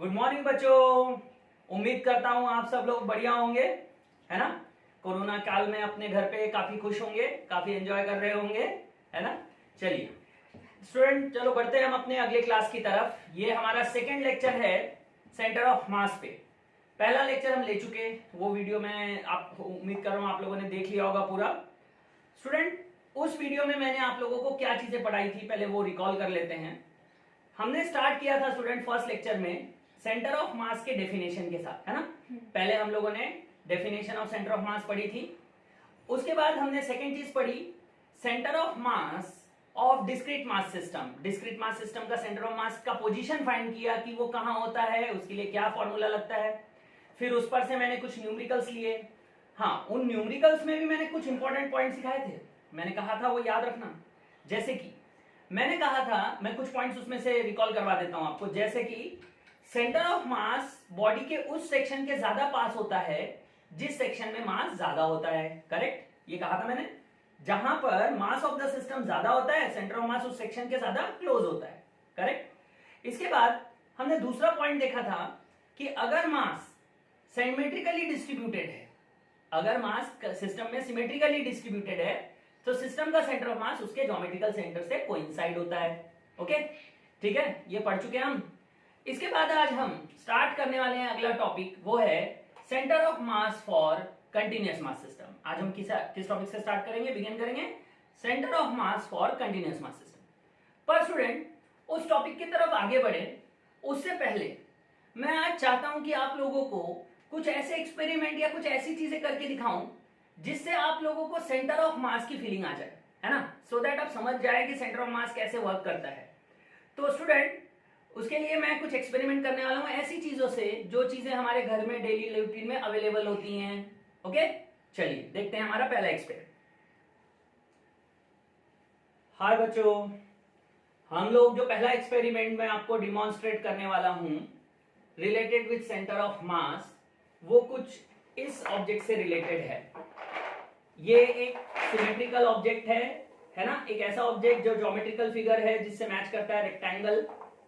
Good morning बच्चों। उम्मीद करता हूँ आप सब लोग बढ़िया होंगे, है ना। कोरोना काल में अपने घर पे काफी खुश होंगे, काफी एंजॉय कर रहे होंगे, है ना। चलिए स्टूडेंट, चलो बढ़ते हैं हम अपने अगले क्लास की तरफ। ये हमारा सेकेंड लेक्चर है सेंटर ऑफ मास पे। पहला लेक्चर हम ले चुके, वो वीडियो में आप उम्मीद कर रहा हूँ आप लोगों ने देख लिया होगा पूरा। स्टूडेंट, उस वीडियो में मैंने आप लोगों को क्या चीजें पढ़ाई थी पहले वो रिकॉल कर लेते हैं। हमने स्टार्ट किया था स्टूडेंट फर्स्ट लेक्चर में सेंटर ऑफ मास के डेफिनेशन के साथ, है ना। पहले हम लोगों ने डेफिनेशन ऑफ सेंटर ऑफ मास पढ़ी थी। उसके बाद हमने सेकेंड चीज पढ़ी centre of mass of discrete mass system. Discrete mass system का सेंटर ऑफ मास का पोजीशन फाइंड किया कि वो कहां होता है, उसके लिए क्या फॉर्मूला लगता है। फिर उस पर से मैंने कुछ न्यूमेरिकल्स लिए। हाँ, उन न्यूमेरिकल्स में भी मैंने कुछ इंपॉर्टेंट पॉइंट सिखाए थे। मैंने कहा था वो याद रखना। जैसे कि मैंने कहा था, मैं कुछ पॉइंट्स उसमें से रिकॉल करवा देता हूं आपको। जैसे कि सेंटर ऑफ मास बॉडी के उस सेक्शन के ज्यादा पास होता है जिस सेक्शन में मास ज्यादा होता है। करेक्ट, ये कहा था मैंने। जहां पर मास ऑफ द सिस्टम ज्यादा होता है, सेंटर ऑफ मास उस सेक्शन के ज्यादा क्लोज होता है। करेक्ट। इसके बाद हमने दूसरा पॉइंट देखा था कि अगर मास सिमेट्रिकली डिस्ट्रीब्यूटेड है, अगर मास सिस्टम में सिमेट्रिकली डिस्ट्रीब्यूटेड है तो सिस्टम का सेंटर ऑफ मास उसके ज्योमेट्रिकल सेंटर से कोइंसाइड होता है। ओके, ठीक है, ये पढ़ चुके हैं हम। इसके बाद आज हम स्टार्ट करने वाले हैं अगला टॉपिक, वो है centre of mass for continuous mass system. आज हम किस टॉपिक से स्टार्ट करेंगे, बिगिन करेंगे centre of mass for continuous mass system. पर स्टूडेंट, उस टॉपिक की तरफ आगे बढ़े उससे पहले मैं आज चाहता हूं कि आप लोगों को कुछ ऐसे एक्सपेरिमेंट या कुछ ऐसी चीजें करके दिखाऊं जिससे आप लोगों को सेंटर ऑफ मास की फीलिंग आ जाए, है ना। सो दैट आप समझ जाए कि सेंटर ऑफ मास कैसे वर्क करता है। तो स्टूडेंट, उसके लिए मैं कुछ एक्सपेरिमेंट करने वाला हूं ऐसी चीजों से जो चीजें हमारे घर में डेली रूटीन में अवेलेबल होती हैं। ओके, चलिए देखते हैं हमारा पहला एक्सपेरिमेंट। हाय बच्चों, हम लोग जो पहला एक्सपेरिमेंट में आपको डिमॉन्स्ट्रेट करने वाला हूं रिलेटेड विद सेंटर ऑफ मास, वो कुछ इस ऑब्जेक्ट से रिलेटेड है। ये एक सिमेट्रिकल ऑब्जेक्ट है ना। एक ऐसा ऑब्जेक्ट जो ज्योमेट्रिकल फिगर है जिससे मैच करता है रेक्टेंगल,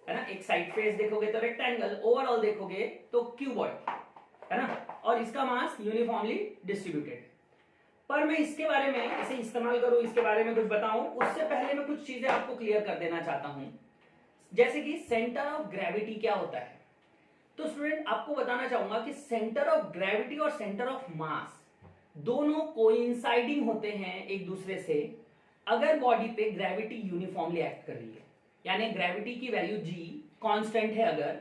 है ना। एक साइड फेस देखोगे तो रेक्टेंगल, ओवरऑल देखोगे तो क्यूबॉइड, है ना। और इसका मास यूनिफॉर्मली डिस्ट्रीब्यूटेड है। पर मैं इसके बारे में इसे इस्तेमाल करूं, इसके बारे में कुछ बताऊं उससे पहले मैं कुछ चीजें आपको क्लियर कर देना चाहता हूं। जैसे कि सेंटर ऑफ ग्रेविटी क्या होता है। तो स्टूडेंट, आपको बताना चाहूंगा कि सेंटर ऑफ ग्रेविटी और सेंटर ऑफ मास दोनों कोइंसाइडिंग होते हैं एक दूसरे से अगर बॉडी पे ग्रेविटी यूनिफॉर्मली एक्ट कर रही है, यानी ग्रेविटी की वैल्यू g कांस्टेंट है अगर,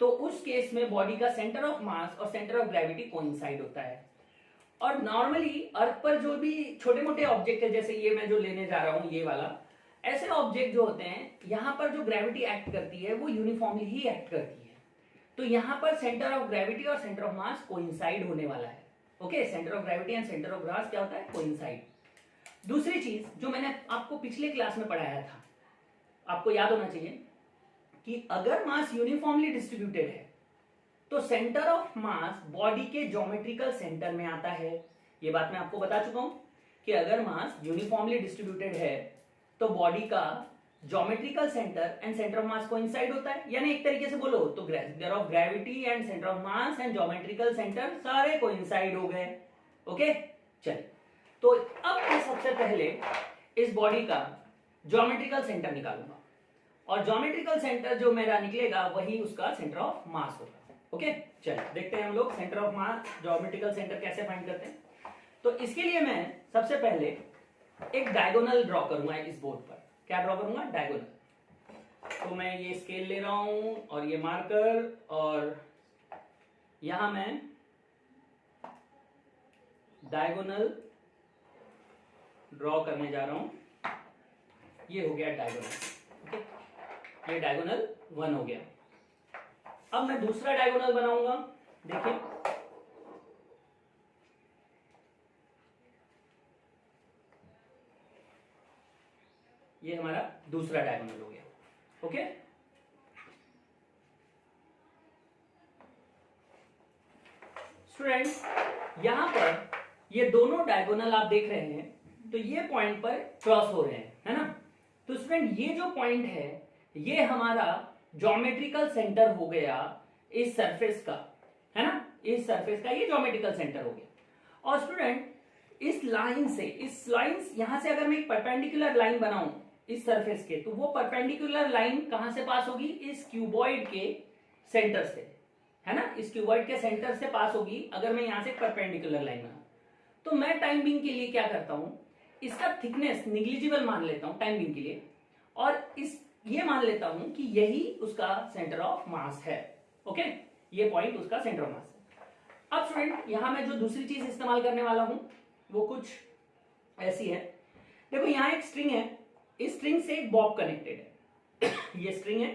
तो उस केस में बॉडी का सेंटर ऑफ मास और सेंटर ऑफ ग्रेविटी कोइंसाइड होता है। और नॉर्मली अर्थ पर जो भी छोटे मोटे ऑब्जेक्ट है, जैसे ये मैं जो लेने जा रहा हूं ये वाला, ऐसे ऑब्जेक्ट जो होते हैं यहां पर जो ग्रेविटी एक्ट करती है वो यूनिफॉर्मली ही एक्ट करती है। तो यहां पर सेंटर ऑफ ग्रेविटी और सेंटर ऑफ मास कोइंसाइड होने वाला है। Okay, centre of gravity and centre of मास क्या होता है, कोइंसाइड। दूसरी चीज जो मैंने आपको पिछले क्लास में पढ़ाया था, आपको याद होना चाहिए कि अगर मास यूनिफॉर्मली डिस्ट्रीब्यूटेड है तो सेंटर ऑफ मास बॉडी के ज्योमेट्रिकल सेंटर में आता है। यह बात मैं आपको बता चुका हूं कि अगर मास यूनिफॉर्मली डिस्ट्रीब्यूटेड है तो बॉडी का geometrical centre and centre of mass coincide होता है। यानी एक तरीके से बोलो तो centre of gravity and centre of mass and geometrical centre सारे कोइंसाइड हो गए। ओके, चलिए तो अब मैं सबसे पहले इस बॉडी का ज्योमेट्रिकल सेंटर निकालूंगा और ज्योमेट्रिकल सेंटर जो मेरा निकलेगा वही उसका सेंटर ऑफ मास होगा। ओके, चलिए देखते हैं हम लोग centre of mass geometrical centre कैसे फाइंड करते हैं। तो इसके लिए मैं सबसे पहले एक डायगोनल ड्रॉ करूंगा इस बोर्ड पर। क्या ड्रॉ करूंगा, डायगोनल। तो मैं ये स्केल ले रहा हूं और ये मार्कर, और यहां मैं डायगोनल ड्रॉ करने जा रहा हूं। ये हो गया डायगोनल। ओके, ये डायगोनल 1 हो गया। अब मैं दूसरा डायगोनल बनाऊंगा। देखिए, ये हमारा दूसरा डायगोनल हो गया। ओके, स्टूडेंट्स, यहां पर ये दोनों डायगोनल आप देख रहे हैं तो ये पॉइंट पर क्रॉस हो रहे हैं, है ना। तो स्टूडेंट, ये जो पॉइंट है ये हमारा ज्योमेट्रिकल सेंटर हो गया इस सरफेस का, है ना, इस सरफेस का ये ज्योमेट्रिकल सेंटर हो गया। और स्टूडेंट इस लाइन से, इस लाइन यहां से अगर मैं एक परपेंडिकुलर लाइन बनाऊं इस सरफेस के, तो वो परपेंडिकुलर लाइन कहां से पास होगी, इस क्यूबॉइड के सेंटर से, है ना, इस क्यूबॉइड के सेंटर से पास होगी अगर मैं यहां से परपेंडिकुलर लाइन बनाऊं। तो मैं टाइम बीइंग के लिए क्या करता हूं, इसका थिकनेस निग्लिजिबल मान लेता हूं टाइम बीइंग के लिए, और इस ये मान लेता हूं कि यही उसका सेंटर ऑफ मास है। ओके, ये पॉइंट उसका सेंटर ऑफ मास है। अब स्टूडेंट यहां मैं जो दूसरी चीज इस्तेमाल करने वाला हूं वो कुछ ऐसी है। देखो यहां एक स्ट्रिंग है, इस स्ट्रिंग से एक बॉब कनेक्टेड है ये स्ट्रिंग है,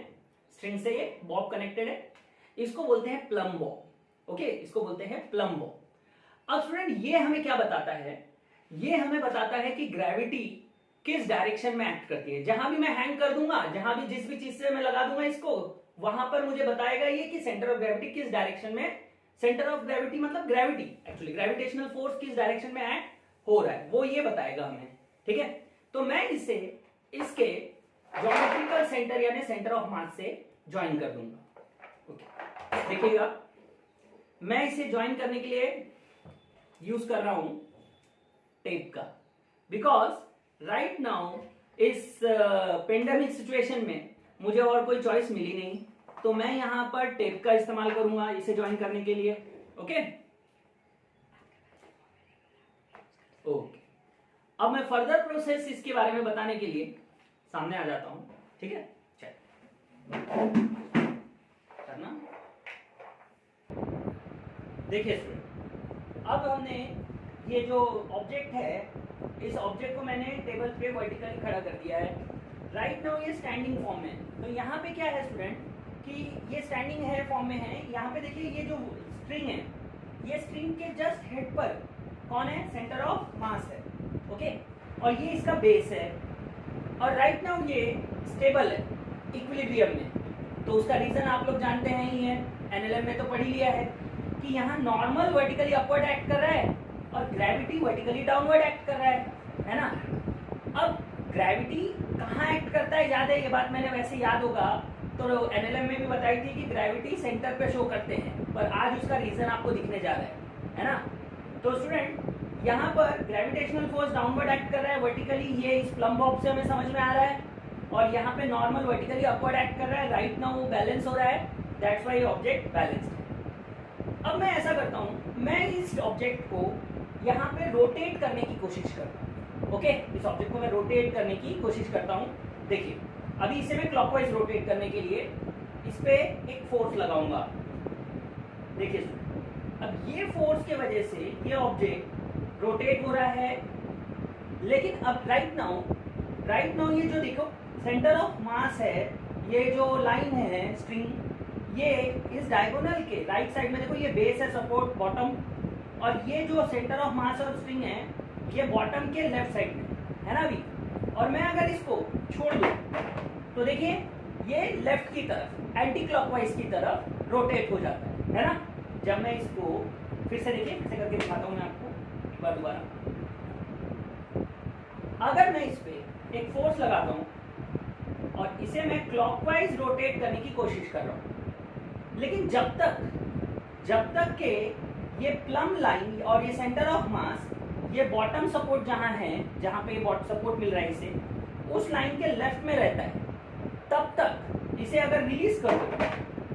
स्ट्रिंग से ये बॉब कनेक्टेड है, इसको बोलते हैं प्लम बॉब। ओके, इसको बोलते हैं प्लम बॉब। अब स्टूडेंट ये हमें क्या बताता है, ये हमें बताता है कि ग्रेविटी किस डायरेक्शन में एक्ट करती है। जहां भी मैं हैंग कर दूंगा, जहां भी जिस भी चीज से मैं लगा दूंगा इसको, वहां पर मुझे बताएगा ये कि सेंटर ऑफ ग्रेविटी किस डायरेक्शन में, सेंटर ऑफ ग्रेविटी मतलब ग्रेविटी, एक्चुअली ग्रेविटेशनल फोर्स किस डायरेक्शन में एक्ट हो रहा है, वो ये बताएगा हमें। ठीक है, तो मैं इसे इसके ज्योमेट्रिकल सेंटर यानी सेंटर ऑफ मास से ज्वाइन कर दूंगा। ओके, देखिएगा मैं इसे ज्वाइन करने के लिए यूज कर रहा हूं टेप का, बिकॉज राइट नाउ इस पेंडेमिक सिचुएशन में मुझे और कोई चॉइस मिली नहीं, तो मैं यहां पर टेप का इस्तेमाल करूंगा इसे ज्वाइन करने के लिए। ओके ओके, अब मैं फर्दर प्रोसेस इसके बारे में बताने के लिए सामने आ जाता हूं। ठीक है, चल करना। देखिए स्टूडेंट, अब हमने ये जो ऑब्जेक्ट है, इस ऑब्जेक्ट को मैंने टेबल पे वर्टिकली खड़ा कर दिया है। राइट नाउ ये स्टैंडिंग फॉर्म में, तो यहाँ पे क्या है स्टूडेंट कि ये स्टैंडिंग है फॉर्म में है। यहाँ पे देखिए ये जो स्ट्रिंग है, ये स्ट्रिंग के जस्ट हेड पर कौन है, सेंटर ऑफ मास है। ओके, और ये इसका बेस है, और राइट नाउ ये स्टेबल है इक्विलिब्रियम में। तो उसका रीजन आप लोग जानते हैं ही है, एनएलएम में तो पढ़ ही लिया है कि यहाँ नॉर्मल वर्टिकली अपवर्ड एक्ट कर रहा है और ग्रेविटी वर्टिकली डाउनवर्ड एक्ट कर रहा है ना। अब ग्रेविटी कहाँ एक्ट करता है, याद है ये बात, मैंने वैसे याद होगा तो एनएलएम में भी बताई थी कि ग्रेविटी सेंटर पे शो करते हैं, पर आज उसका रीजन आपको दिखने जा रहा है ना। तो स्टूडेंट यहाँ पर ग्रेविटेशनल फोर्स डाउनवर्ड एक्ट कर रहा है वर्टिकली, ये इस प्लम बॉब से हमें समझ में आ रहा है, और यहाँ पे नॉर्मल वर्टिकली अपवर्ड एक्ट कर रहा है। राइट नाउ वो बैलेंस हो रहा है, दैट्स व्हाई ऑब्जेक्ट बैलेंस्ड है। अब मैं ऐसा करता हूँ, मैं इस ऑब्जेक्ट को यहाँ पे रोटेट करने की कोशिश करता हूँ। ओके, इस ऑब्जेक्ट को मैं रोटेट करने की कोशिश करता हूँ। देखिए अभी इसे मैं क्लॉकवाइज रोटेट करने के लिए इस पे एक फोर्स लगाऊंगा। देखिए अब ये फोर्स के वजह से ये ऑब्जेक्ट रोटेट हो रहा है, लेकिन अब राइट नाउ ये जो देखो सेंटर ऑफ मास है, ये जो लाइन है स्ट्रिंग, ये इस डायगोनल के राइट साइड में देखो, ये बेस है, सपोर्ट बॉटम, और ये जो सेंटर ऑफ मास और स्ट्रिंग है ये बॉटम के लेफ्ट साइड में है ना अभी। और मैं अगर इसको छोड़ दूं तो देखिए ये लेफ्ट की तरफ एंटी क्लॉकवाइज की तरफ रोटेट हो जाता है ना। जब मैं इसको फिर से देखिए, फिर से करके दिखाता हूं मैं आपको दोबारा। अगर मैं इस पे एक फोर्स लगाता हूं और इसे मैं क्लॉकवाइज रोटेट करने की कोशिश कर रहा हूं, लेकिन जब तक के ये प्लम लाइन और ये सेंटर ऑफ मास, ये बॉटम सपोर्ट जहां है, जहां पे सपोर्ट मिल रहा है इसे, उस लाइन के लेफ्ट में रहता है, तब तक इसे अगर रिलीज कर दो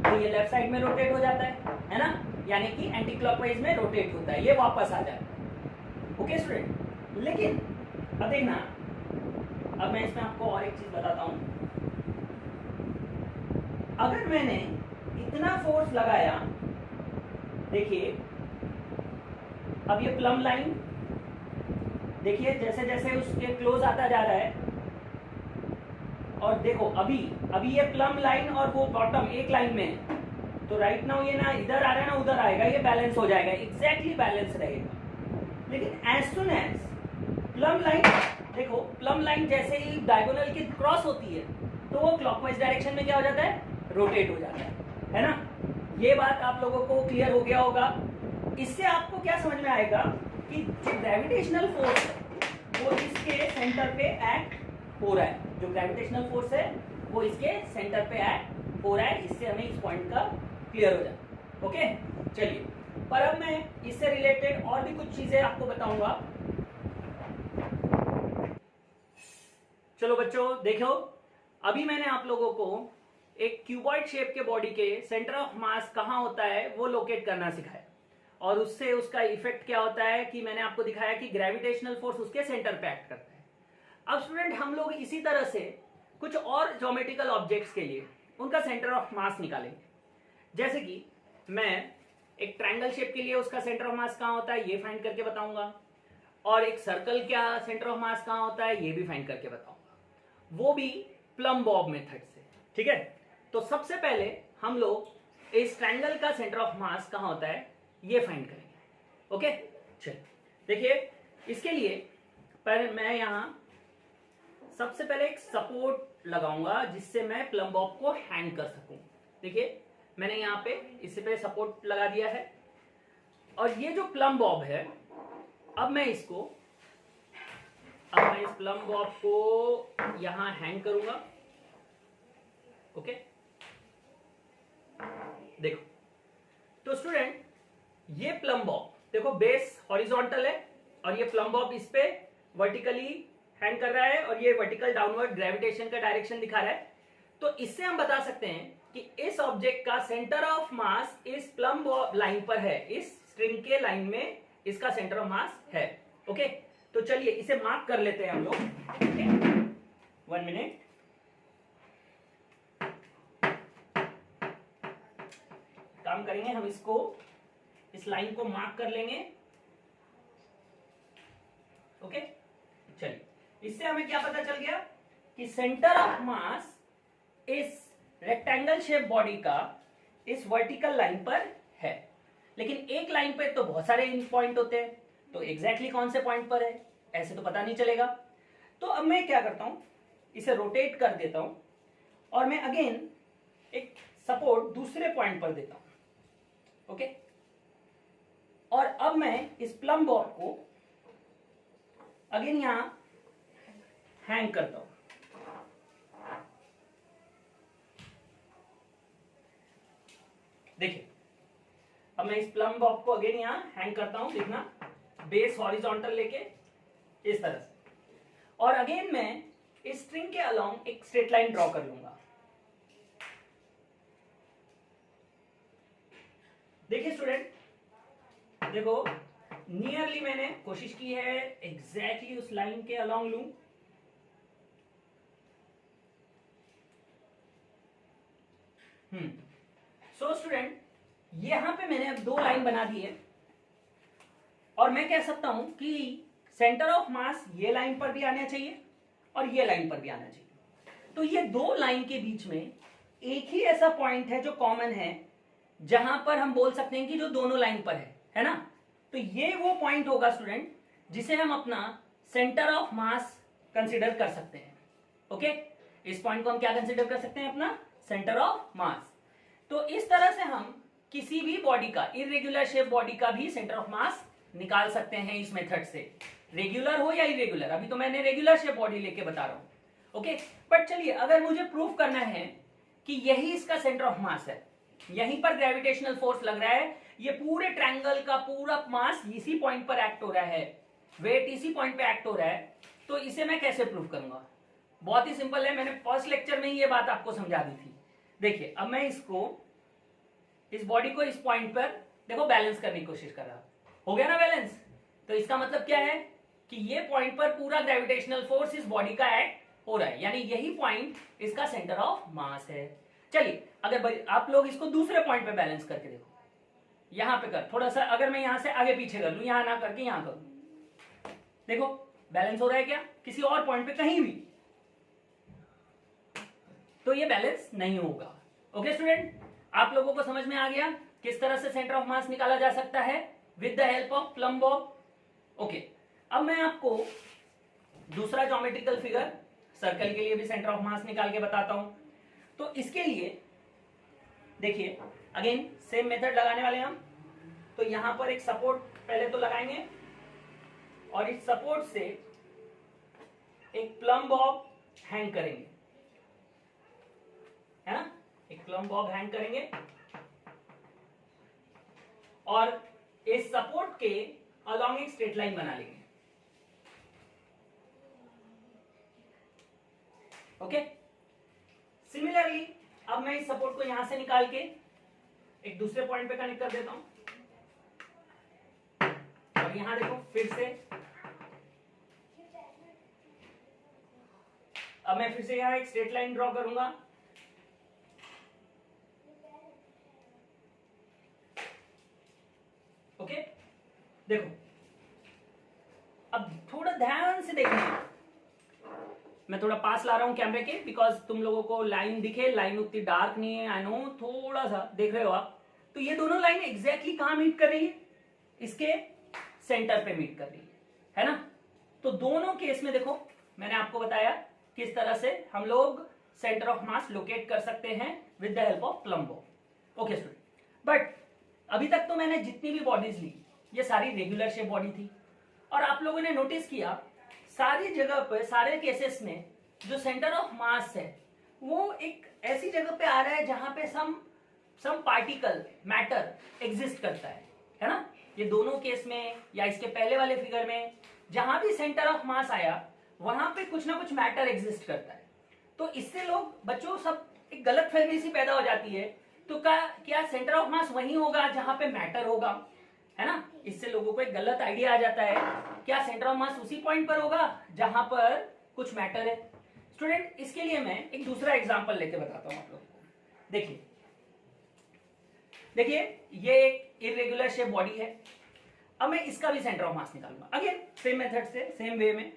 तो ये लेफ्ट साइड में रोटेट हो जाता है ना, यानी कि एंटी क्लॉकवाइज में रोटेट होता है, ये वापस आ जाता है। ओके स्टूडेंट, लेकिन अब देखना, अब मैं इसमें आपको और एक चीज बताता हूं। अगर मैंने इतना फोर्स लगाया, देखिए अब ये प्लम लाइन देखिए जैसे जैसे उसके क्लोज आता जा रहा है, और देखो अभी ये प्लम लाइन और वो बॉटम एक लाइन में है, तो राइट नाउ ये ना इधर आ रहा है ना उधर आएगा, ये बैलेंस हो जाएगा, एग्जैक्टली बैलेंस रहेगा। लेकिन as soon as plumb line, देखो प्लम लाइन जैसे ही डायगोनल की क्रॉस होती है तो वो क्लॉकवाइज डायरेक्शन में क्या हो जाता है, रोटेट हो जाता है ना। ये बात आप लोगों को क्लियर हो गया होगा। इससे आपको क्या समझ में आएगा कि जो ग्रेविटेशनल फोर्स है वो इसके सेंटर पे एक्ट हो रहा है, जो ग्रेविटेशनल फोर्स है वो इसके सेंटर पे एक्ट हो रहा है। इससे हमें इस पॉइंट का क्लियर हो जाए। ओके, चलिए, पर अब मैं इससे रिलेटेड और भी कुछ चीजें आपको बताऊंगा। चलो बच्चों देखो, अभी मैंने आप लोगों को एक क्यूबॉइड शेप के बॉडी के सेंटर ऑफ मास कहाँ होता है वो लोकेट करना सिखाया, और उससे उसका इफेक्ट क्या होता है कि मैंने आपको दिखाया कि ग्रेविटेशनल फोर्स उसके सेंटर पे एक्ट करता है। अब स्टूडेंट हम लोग इसी तरह से कुछ और ज्योमेट्रिकल ऑब्जेक्ट्स के लिए उनका सेंटर ऑफ मास निकालेंगे। जैसे कि मैं एक ट्रायंगल शेप के लिए उसका सेंटर ऑफ मास कहाँ होता है ये फाइंड करके बताऊंगा, और एक सर्कल क्या सेंटर ऑफ मास कहाँ होता है ये भी फाइंड करके बताऊंगा, वो भी प्लम बॉब मेथड से। ठीक है, तो सबसे पहले हम लोग इस ट्रायंगल का सेंटर ऑफ मास कहाँ होता है ये फाइंड करेंगे। ओके, चलिए देखिए, इसके लिए पर मैं यहां सबसे पहले एक सपोर्ट लगाऊंगा जिससे मैं प्लम बॉब को हैंग कर सकूं। देखिए मैंने यहाँ पे इस पे सपोर्ट लगा दिया है, और ये जो प्लम बॉब है, अब मैं इस प्लम बॉब को यहां हैंग करूंगा। ओके, देखो तो स्टूडेंट ये प्लम बॉब देखो बेस हॉरिजॉन्टल है, और ये प्लम बॉब इस पे वर्टिकली हैंग कर रहा है, और ये वर्टिकल डाउनवर्ड ग्रेविटेशन का डायरेक्शन दिखा रहा है। तो इससे हम बता सकते हैं कि इस ऑब्जेक्ट का सेंटर ऑफ मास इस प्लम बॉब लाइन पर है, इस स्ट्रिंग के लाइन में इसका सेंटर ऑफ मास है। ओके, तो चलिए इसे मार्क कर लेते हैं हम लोग। Okay, 1 minute. काम करेंगे हम, इसको इस लाइन को मार्क कर लेंगे। ओके, चलिए इससे हमें क्या पता चल गया कि सेंटर ऑफ मास इस रेक्टेंगल शेप बॉडी का इस वर्टिकल लाइन पर है। लेकिन एक लाइन पे तो बहुत सारे पॉइंट होते हैं, तो एग्जैक्टली कौन से पॉइंट पर है ऐसे तो पता नहीं चलेगा। तो अब मैं क्या करता हूं, इसे रोटेट कर देता हूं, और मैं अगेन एक सपोर्ट दूसरे पॉइंट पर देता हूं। ओके, और अब मैं इस प्लम बॉब को अगेन यहां हैंग करता हूं। देखिए अब मैं इस प्लम बॉब को अगेन यहां हैंग करता हूं, देखना बेस हॉरिजॉन्टल लेके इस तरह से, और अगेन मैं इस स्ट्रिंग के अलोंग एक स्ट्रेट लाइन ड्रॉ कर लूंगा। देखिए स्टूडेंट, देखो नियरली मैंने कोशिश की है एग्जैक्टली उस लाइन के अलोंग लूं। सो स्टूडेंट यहां पे मैंने अब 2 लाइन बना दी है, और मैं कह सकता हूं कि सेंटर ऑफ मास ये लाइन पर भी आना चाहिए और ये लाइन पर भी आना चाहिए। तो ये 2 लाइन के बीच में एक ही ऐसा पॉइंट है जो कॉमन है, जहां पर हम बोल सकते हैं कि जो दोनों लाइन पर है ना। तो ये वो पॉइंट होगा स्टूडेंट जिसे हम अपना सेंटर ऑफ मास कंसीडर कर सकते हैं। ओके, इस पॉइंट को हम क्या कंसीडर कर सकते हैं, अपना सेंटर ऑफ मास। तो इस तरह से हम किसी भी बॉडी का, इरेगुलर शेप बॉडी का भी सेंटर ऑफ मास निकाल सकते हैं इस मेथड से, रेगुलर हो या इरेगुलर। अभी तो मैंने रेगुलर शेप बॉडी लेके बता रहा हूं। ओके, बट चलिए अगर मुझे प्रूफ करना है कि यही इसका सेंटर ऑफ मास है, यहीं पर ग्रेविटेशनल फोर्स लग रहा है, ये पूरे ट्रायंगल का पूरा मास इसी पॉइंट पर एक्ट हो रहा है, वेट इसी पॉइंट पे एक्ट हो रहा है, तो इसे मैं कैसे प्रूव करूंगा। बहुत ही सिंपल है, मैंने फर्स्ट लेक्चर में ही ये बात आपको समझा दी थी। देखिए अब मैं इस बॉडी को इस पॉइंट पर देखो बैलेंस करने की कोशिश कर रहा, हो गया ना बैलेंस। तो इसका मतलब क्या है कि ये पॉइंट पर पूरा ग्रेविटेशनल फोर्स इस बॉडी का एक्ट हो रहा है, यानी यही पॉइंट इसका सेंटर ऑफ मास है। चलिए अगर आप लोग इसको दूसरे पॉइंट पे बैलेंस करके देखो, यहां पे कर थोड़ा सा, अगर मैं यहां से आगे पीछे कर लूं, यहां ना करके यहां करूं, देखो बैलेंस हो रहा है क्या किसी और पॉइंट पे कहीं भी, तो ये बैलेंस नहीं होगा। ओके स्टूडेंट, आप लोगों को समझ में आ गया किस तरह से सेंटर ऑफ मास निकाला जा सकता है with the help of plum Bob. Okay, अब मैं आपको दूसरा ज्योमेट्रिकल फिगर सर्कल के लिए भी सेंटर ऑफ मास निकाल के बताता हूं। तो इसके लिए देखिए अगेन सेम मेथड लगाने वाले हम। तो यहां पर एक सपोर्ट पहले तो लगाएंगे, और इस सपोर्ट से एक प्लम बॉब हैंग करेंगे, है ना, एक प्लम बॉब हैंग करेंगे। और इस सपोर्ट के अलॉन्ग एक स्ट्रेट लाइन बना लेंगे। ओके, सिमिलरली अब मैं इस सपोर्ट को यहां से निकाल के एक दूसरे पॉइंट पे कनेक्ट कर देता हूं। अब यहां देखो फिर से, अब मैं फिर से यहां एक स्ट्रेट लाइन ड्रॉ करूंगा। ओके, देखो अब थोड़ा ध्यान से देखना, मैं थोड़ा पास ला रहा हूं कैमरे के, बिकॉज तुम लोगों को लाइन दिखे, लाइन उतनी डार्क नहीं है, आई नो, थोड़ा सा देख रहे हो आप। तो ये दोनों लाइन एग्जैक्टली कहां मीट कर रही है? इसके सेंटर पे मीट कर रही है ना? तो दोनों केस में देखो मैंने आपको बताया किस तरह से हम लोग सेंटर ऑफ मास लोकेट कर सकते हैं विद द हेल्प ऑफ प्लम्बो। ओके स्टूडेंट, बट अभी तक तो मैंने जितनी भी बॉडीज ली ये सारी रेगुलर शेप बॉडी थी, और आप लोगों ने नोटिस किया सारी जगह पर, सारे केसेस में जो सेंटर ऑफ मास है वो एक ऐसी जगह पे आ रहा है जहां पे सम पार्टिकल मैटर एग्जिस्ट करता है ना? ये दोनों केस में या इसके पहले वाले फिगर में जहां भी सेंटर ऑफ मास आया वहां पे कुछ ना कुछ मैटर एग्जिस्ट करता है। तो इससे लोग बच्चों सब एक गलत फहमी सी पैदा हो जाती है। तो क्या सेंटर ऑफ मास वही होगा जहां पे मैटर होगा, है ना? इससे लोगों को एक गलत आइडिया आ जाता है, क्या सेंटर ऑफ मास उसी पॉइंट पर होगा जहां पर कुछ मैटर है? स्टूडेंट, इसके लिए मैं एक दूसरा एग्जांपल लेके बताता हूं आप लोगों को। देखिए ये एक इरेगुलर शेप बॉडी है। अब मैं इसका भी सेंटर ऑफ मास निकालूंगा, अगेन सेम मेथड से, सेम वे में।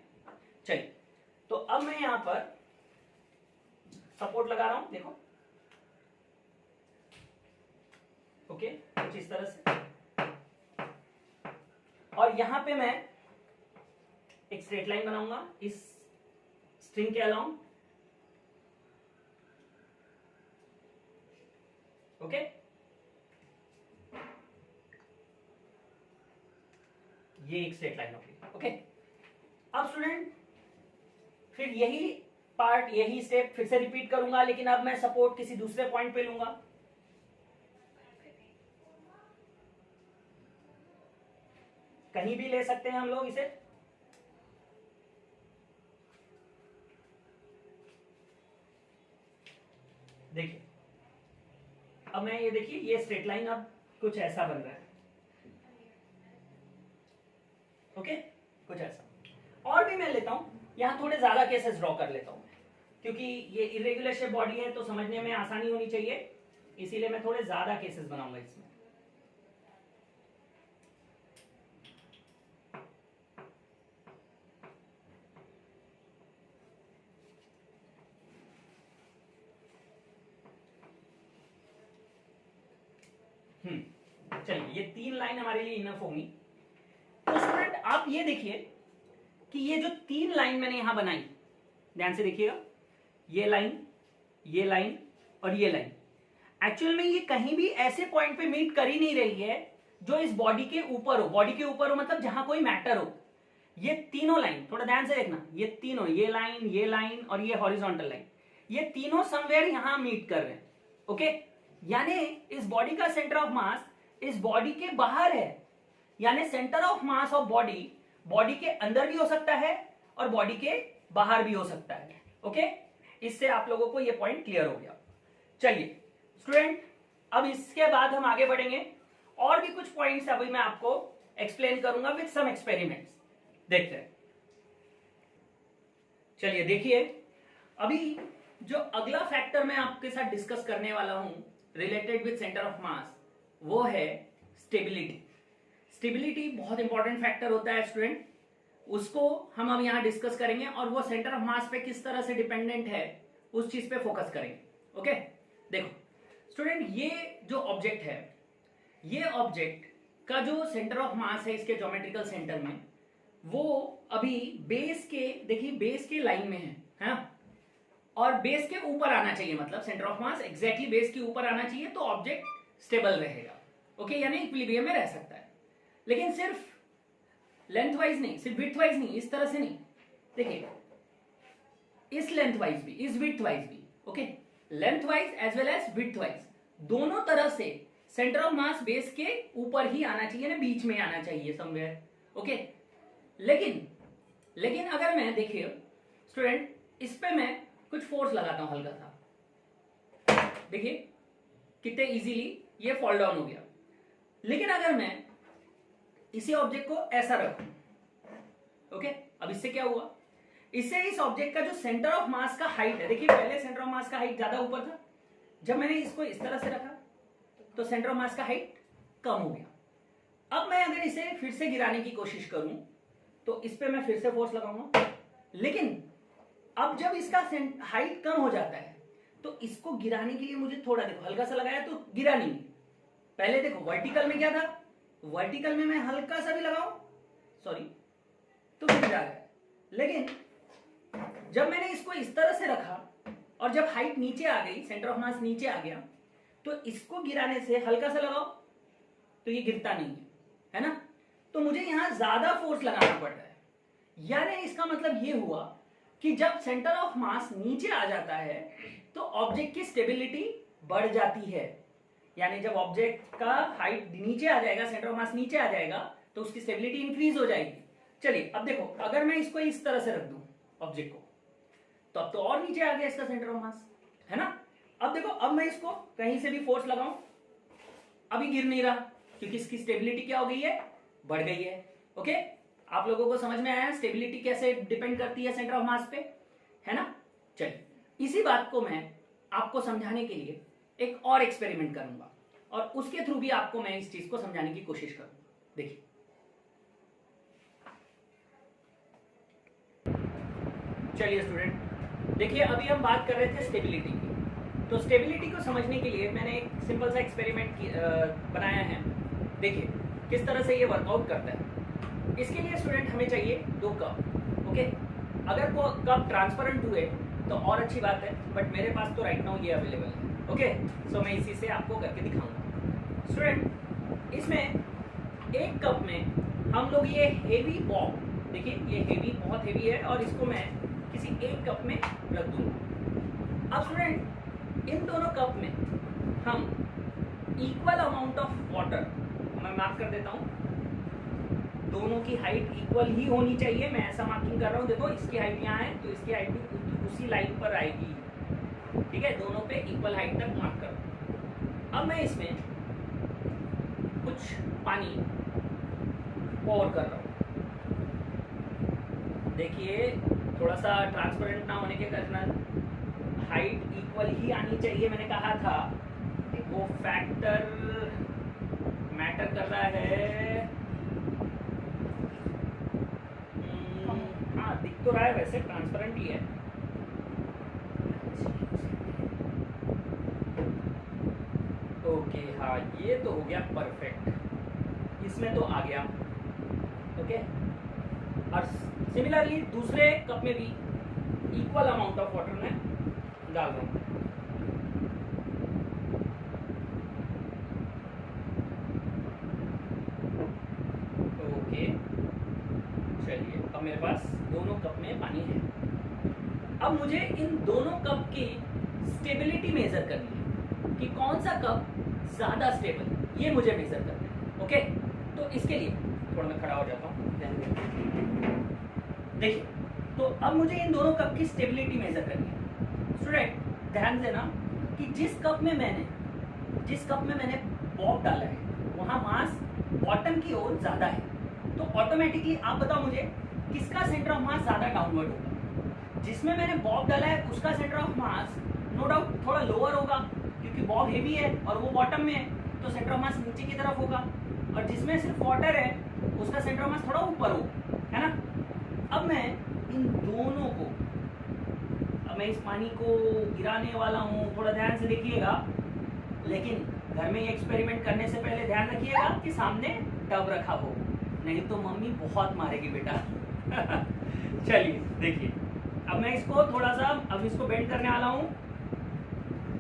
चलिए, तो अब मैं यहां पर सपोर्ट लगा रहा हूं, देखो। ओके, कुछ इस तरह से, और यहां पे मैं एक स्ट्रेट लाइन बनाऊंगा इस स्ट्रिंग के अलाउंग। ओके, ये एक स्ट्रेट लाइन होगी। ओके, अब स्टूडेंट फिर यही पार्ट, यही स्टेप फिर से रिपीट करूंगा, लेकिन अब मैं सपोर्ट किसी दूसरे पॉइंट पे लूंगा। कहीं भी ले सकते हैं हम लोग इसे। देखिए, अब मैं ये देखिए ये स्ट्रेट लाइन अब कुछ ऐसा बन रहा है। ओके, कुछ ऐसा। और भी मैं लेता हूं, यहां थोड़े ज्यादा केसेस ड्रॉ कर लेता हूं क्योंकि ये इरेगुलर शेप बॉडी है तो समझने में आसानी होनी चाहिए, इसीलिए मैं थोड़े ज्यादा केसेस बनाऊंगा इसमें। चलिए, ये 3 लाइन हमारे लिए इनफ होंगी। तो स्टूडेंट आप ये देखिए कि ये जो 3 लाइन मैंने यहां बनाई, ध्यान से देखिएगा, ये लाइन और ये लाइन, एक्चुअल में ये कहीं भी ऐसे पॉइंट पे मीट कर ही नहीं रही है जो इस बॉडी के ऊपर हो। बॉडी के ऊपर हो मतलब जहां कोई मैटर हो। ये तीनों लाइन, थोड़ा ध्यान से देखना, ये तीनों, ये लाइन और ये हॉरिजॉन्टल लाइन, ये तीनों समवेयर यहां मीट कर रहे हैं। ओके, यानी इस बॉडी का सेंटर ऑफ मास इस बॉडी के बाहर है, यानी centre of mass of body के अंदर भी हो सकता है और बॉडी के बाहर भी हो सकता है। ओके, इससे आप लोगों को ये पॉइंट क्लियर हो गया। चलिए स्टूडेंट, अब इसके बाद हम आगे बढ़ेंगे, और भी कुछ पॉइंट्स अभी मैं आपको एक्सप्लेन करूंगा विद सम एक्सपेरिमेंट्स। देखते हैं। चलिए देखिए, अभी जो अगला फैक्टर मैं आपके साथ डिस्कस करने वाला हूं रिलेटेड विद सेंटर ऑफ मास, वो है स्टेबिलिटी। स्टेबिलिटी बहुत इंपॉर्टेंट फैक्टर होता है स्टूडेंट, उसको हम अब यहां डिस्कस करेंगे, और वो सेंटर ऑफ मास पे किस तरह से डिपेंडेंट है उस चीज पे फोकस करेंगे। ओके, देखो स्टूडेंट, ये जो ऑब्जेक्ट है, ये ऑब्जेक्ट का जो सेंटर ऑफ मास है इसके ज्योमेट्रिकल सेंटर में, वो अभी बेस के, देखिए बेस के लाइन में है ना? और बेस के ऊपर आना चाहिए, मतलब centre of mass exactly base के ऊपर आना चाहिए, तो ऑब्जेक्ट स्टेबल रहेगा। ओके, यानी इक्विलिब्रियम में रह सकता है। लेकिन सिर्फ लेंथ वाइज नहीं, सिर्फ विड्थ वाइज नहीं, इस तरह से नहीं, देखिए इस लेंथ वाइज भी, इस विड्थ वाइज भी। Okay, length wise as well as width wise, दोनों तरह से सेंटर ऑफ मास बेस के ऊपर ही आना चाहिए ना, बीच में आना चाहिए समवेयर। ओके, लेकिन अगर मैं देखिए स्टूडेंट, इस पे मैं कुछ फोर्स लगाता हूं हल्का सा, देखिए कितने इजीली ये फॉल डाउन हो गया। लेकिन अगर मैं इसी ऑब्जेक्ट को ऐसा रखूं, ओके, अब इससे क्या हुआ, इससे इस ऑब्जेक्ट का जो सेंटर ऑफ मास का हाइट है, देखिए पहले सेंटर ऑफ मास का हाइट ज्यादा ऊपर था, जब मैंने इसको इस तरह से रखा तो सेंटर ऑफ मास का हाइट कम हो गया। अब मैं अगर इसे फिर से गिराने की कोशिश करूं तो इस पे मैं फिर से फोर्स लगाऊंगा, लेकिन अब जब इसका हाइट कम हो जाता है तो इसको गिराने के लिए मुझे थोड़ा, देखो हल्का सा लगाया तो गिरा नहीं। पहले देखो वर्टिकल में क्या था, वर्टिकल में मैं हल्का सा भी लगाऊं, सॉरी, तो गिर जा रहा है। लेकिन जब मैंने इसको इस तरह से रखा और जब हाइट नीचे आ गई, सेंटर ऑफ मास नीचे आ गया, तो इसको गिराने से हल्का सा लगाओ तो ये गिरता नहीं है ना, तो मुझे यहां ज्यादा फोर्स लगाना पड़ रहा है। यानी इसका मतलब ये हुआ कि जब सेंटर ऑफ मास नीचे आ जाता है तो ऑब्जेक्ट की स्टेबिलिटी बढ़ जाती है। यानी जब ऑब्जेक्ट का हाइट नीचे आ जाएगा, सेंटर ऑफ मास नीचे आ जाएगा, तो उसकी स्टेबिलिटी इंक्रीज हो जाएगी। चलिए अब देखो, अगर मैं इसको इस तरह से रख दूं ऑब्जेक्ट को, तो अब तो और नीचे आ गया इसका सेंटर ऑफ मास, है ना। अब देखो, अब मैं इसको कहीं से भी फोर्स लगाऊं, अभी गिर नहीं रहा, क्योंकि इसकी स्टेबिलिटी क्या हो गई है, बढ़ गई है। ओके, आप लोगों को समझ में आया स्टेबिलिटी कैसे डिपेंड करती है सेंटर ऑफ मास पे, है ना। चलिए, इसी बात को मैं आपको समझाने के लिए एक और एक्सपेरिमेंट करूंगा और उसके थ्रू भी आपको मैं इस चीज को समझाने की कोशिश करूंगा। देखिए, चलिए स्टूडेंट, देखिए अभी हम बात कर रहे थे स्टेबिलिटी की, तो स्टेबिलिटी को समझने के लिए मैंने एक सिंपल सा एक्सपेरिमेंट बनाया है। देखिए किस तरह से ये वर्कआउट करता है। इसके लिए स्टूडेंट हमें चाहिए 2 कप। ओके, अगर वो कप ट्रांसपेरेंट हुए तो और अच्छी बात है, बट मेरे पास तो राइट नाउ ये अवेलेबल है। ओके, सो मैं इसी से आपको करके दिखाऊंगा। स्टूडेंट, इसमें एक कप में हम लोग ये हेवी बॉल, देखिए ये हेवी, बहुत हेवी है, और इसको मैं किसी एक कप में रख दूंगा। अब स्टूडेंट, इन दोनों कप में हम इक्वल अमाउंट ऑफ वाटर, मैं मार्क कर देता हूं, दोनों की हाइट इक्वल ही होनी चाहिए। मैं ऐसा मार्किंग कर रहा हूं, देखो इसकी हाइट यहाँ है तो इसकी हाइट भी उसी लाइन पर आएगी, ठीक है, दोनों पे इक्वल हाइट तक मार्क करो। अब मैं इसमें कुछ पानी पोर कर रहा हूं, देखिए थोड़ा सा ट्रांसपेरेंट ना होने के कारण हाइट इक्वल ही आनी चाहिए। मैंने कहा था वो फैक्टर मैटर कर रहा है। हाँ, दिख तो रहा है, वैसे ट्रांसपेरेंट ही है। ओके, हाँ ये तो हो गया परफेक्ट, इसमें तो आ गया। ओके, और सिमिलरली दूसरे कप में भी इक्वल अमाउंट ऑफ वाटर में डाल रहा हूँ। ओके, चलिए अब मेरे पास दोनों कप में पानी है। अब मुझे इन दोनों कप की स्टेबिलिटी मेजर करनी है कि कौन सा कप ज्यादा स्टेबल, ये मुझे मेजर करना है। ओके, तो इसके लिए थोड़ा मैं खड़ा हो जाता हूँ। देखिए, तो अब मुझे इन दोनों कप की स्टेबिलिटी मेजर करनी है। स्टूडेंट ध्यान देना कि जिस कप में मैंने बॉब डाला है वहां मास बॉटम की ओर ज्यादा है, तो ऑटोमेटिकली आप बताओ मुझे किसका सेंटर ऑफ मास ज्यादा डाउनवर्ड होगा। जिसमें मैंने बॉब डाला है उसका centre of mass no doubt थोड़ा लोअर होगा, क्योंकि बॉब हेवी है और वो बॉटम में है, तो सेंटर ऑफ मास नीचे की तरफ होगा। और जिसमें सिर्फ वाटर है उसका सेंटर ऑफ मास थोड़ा ऊपर होगा, है ना। अब मैं इन दोनों को, अब मैं इस पानी को गिराने वाला हूँ, थोड़ा ध्यान से देखिएगा, लेकिन घर में ये एक्सपेरिमेंट करने से पहले ध्यान रखिएगा कि सामने टब रखा हो, नहीं तो मम्मी बहुत मारेगी बेटा। चलिए देखिए, अब मैं इसको थोड़ा सा, अब इसको बेंड करने वाला हूँ।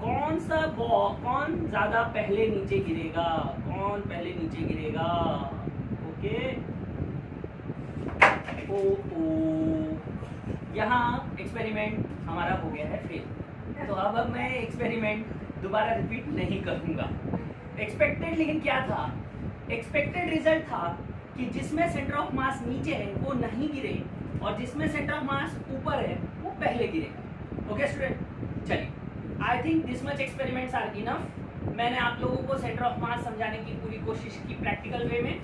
कौन ज्यादा पहले नीचे गिरेगा, कौन पहले नीचे गिरेगा। ओके, यहाँ एक्सपेरिमेंट हमारा हो गया है फेल। तो अब मैं एक्सपेरिमेंट दोबारा रिपीट नहीं करूंगा। एक्सपेक्टेड लेकिन क्या था, एक्सपेक्टेड रिजल्ट था कि जिसमें सेंटर ऑफ मास नीचे है वो नहीं गिरे और जिसमें सेंटर ऑफ मास ऊपर है वो पहले गिरेगा। ओके स्टूडेंट, चलिए I think this much experiments are enough. मैंने आप लोगों को सेंटर ऑफ मास समझाने की पूरी कोशिश की प्रैक्टिकल वे में।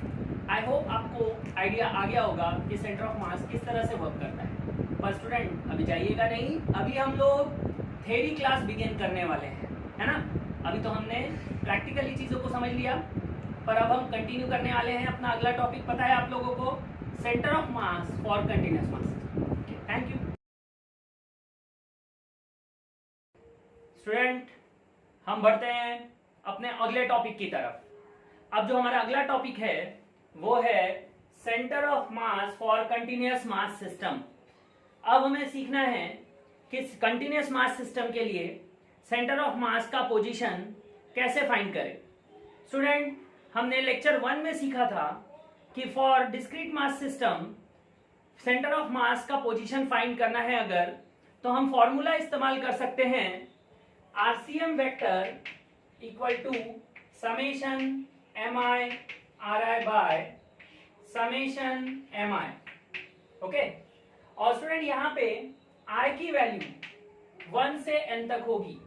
आई होप आपको आइडिया आ गया होगा कि सेंटर ऑफ मास किस तरह से वर्क करता है। पर स्टूडेंट अभी जाइएगा नहीं, अभी हम लोग थ्योरी क्लास बिगिन करने वाले हैं, है ना। अभी तो हमने प्रैक्टिकली चीज़ों को समझ लिया, पर अब हम कंटिन्यू करने वाले हैं अपना अगला टॉपिक। पता है आप लोगों को, centre of mass for continuous mass. Thank you student, हम बढ़ते हैं अपने अगले टॉपिक की तरफ। अब जो हमारा अगला टॉपिक है वो है centre of mass for continuous mass system. अब हमें सीखना है कि कंटिन्यूअस मास सिस्टम के लिए सेंटर ऑफ मास का पोजीशन कैसे फाइंड करें। स्टूडेंट, हमने लेक्चर 1 में सीखा था कि for discrete mass system centre of मास का पोजीशन फाइंड करना है अगर, तो हम फॉर्मूला इस्तेमाल कर सकते हैं RCM vector equal to summation M I R I by summation M I. Okay, और स्टूडेंट यहाँ पे आई की वैल्यू 1 से n तक होगी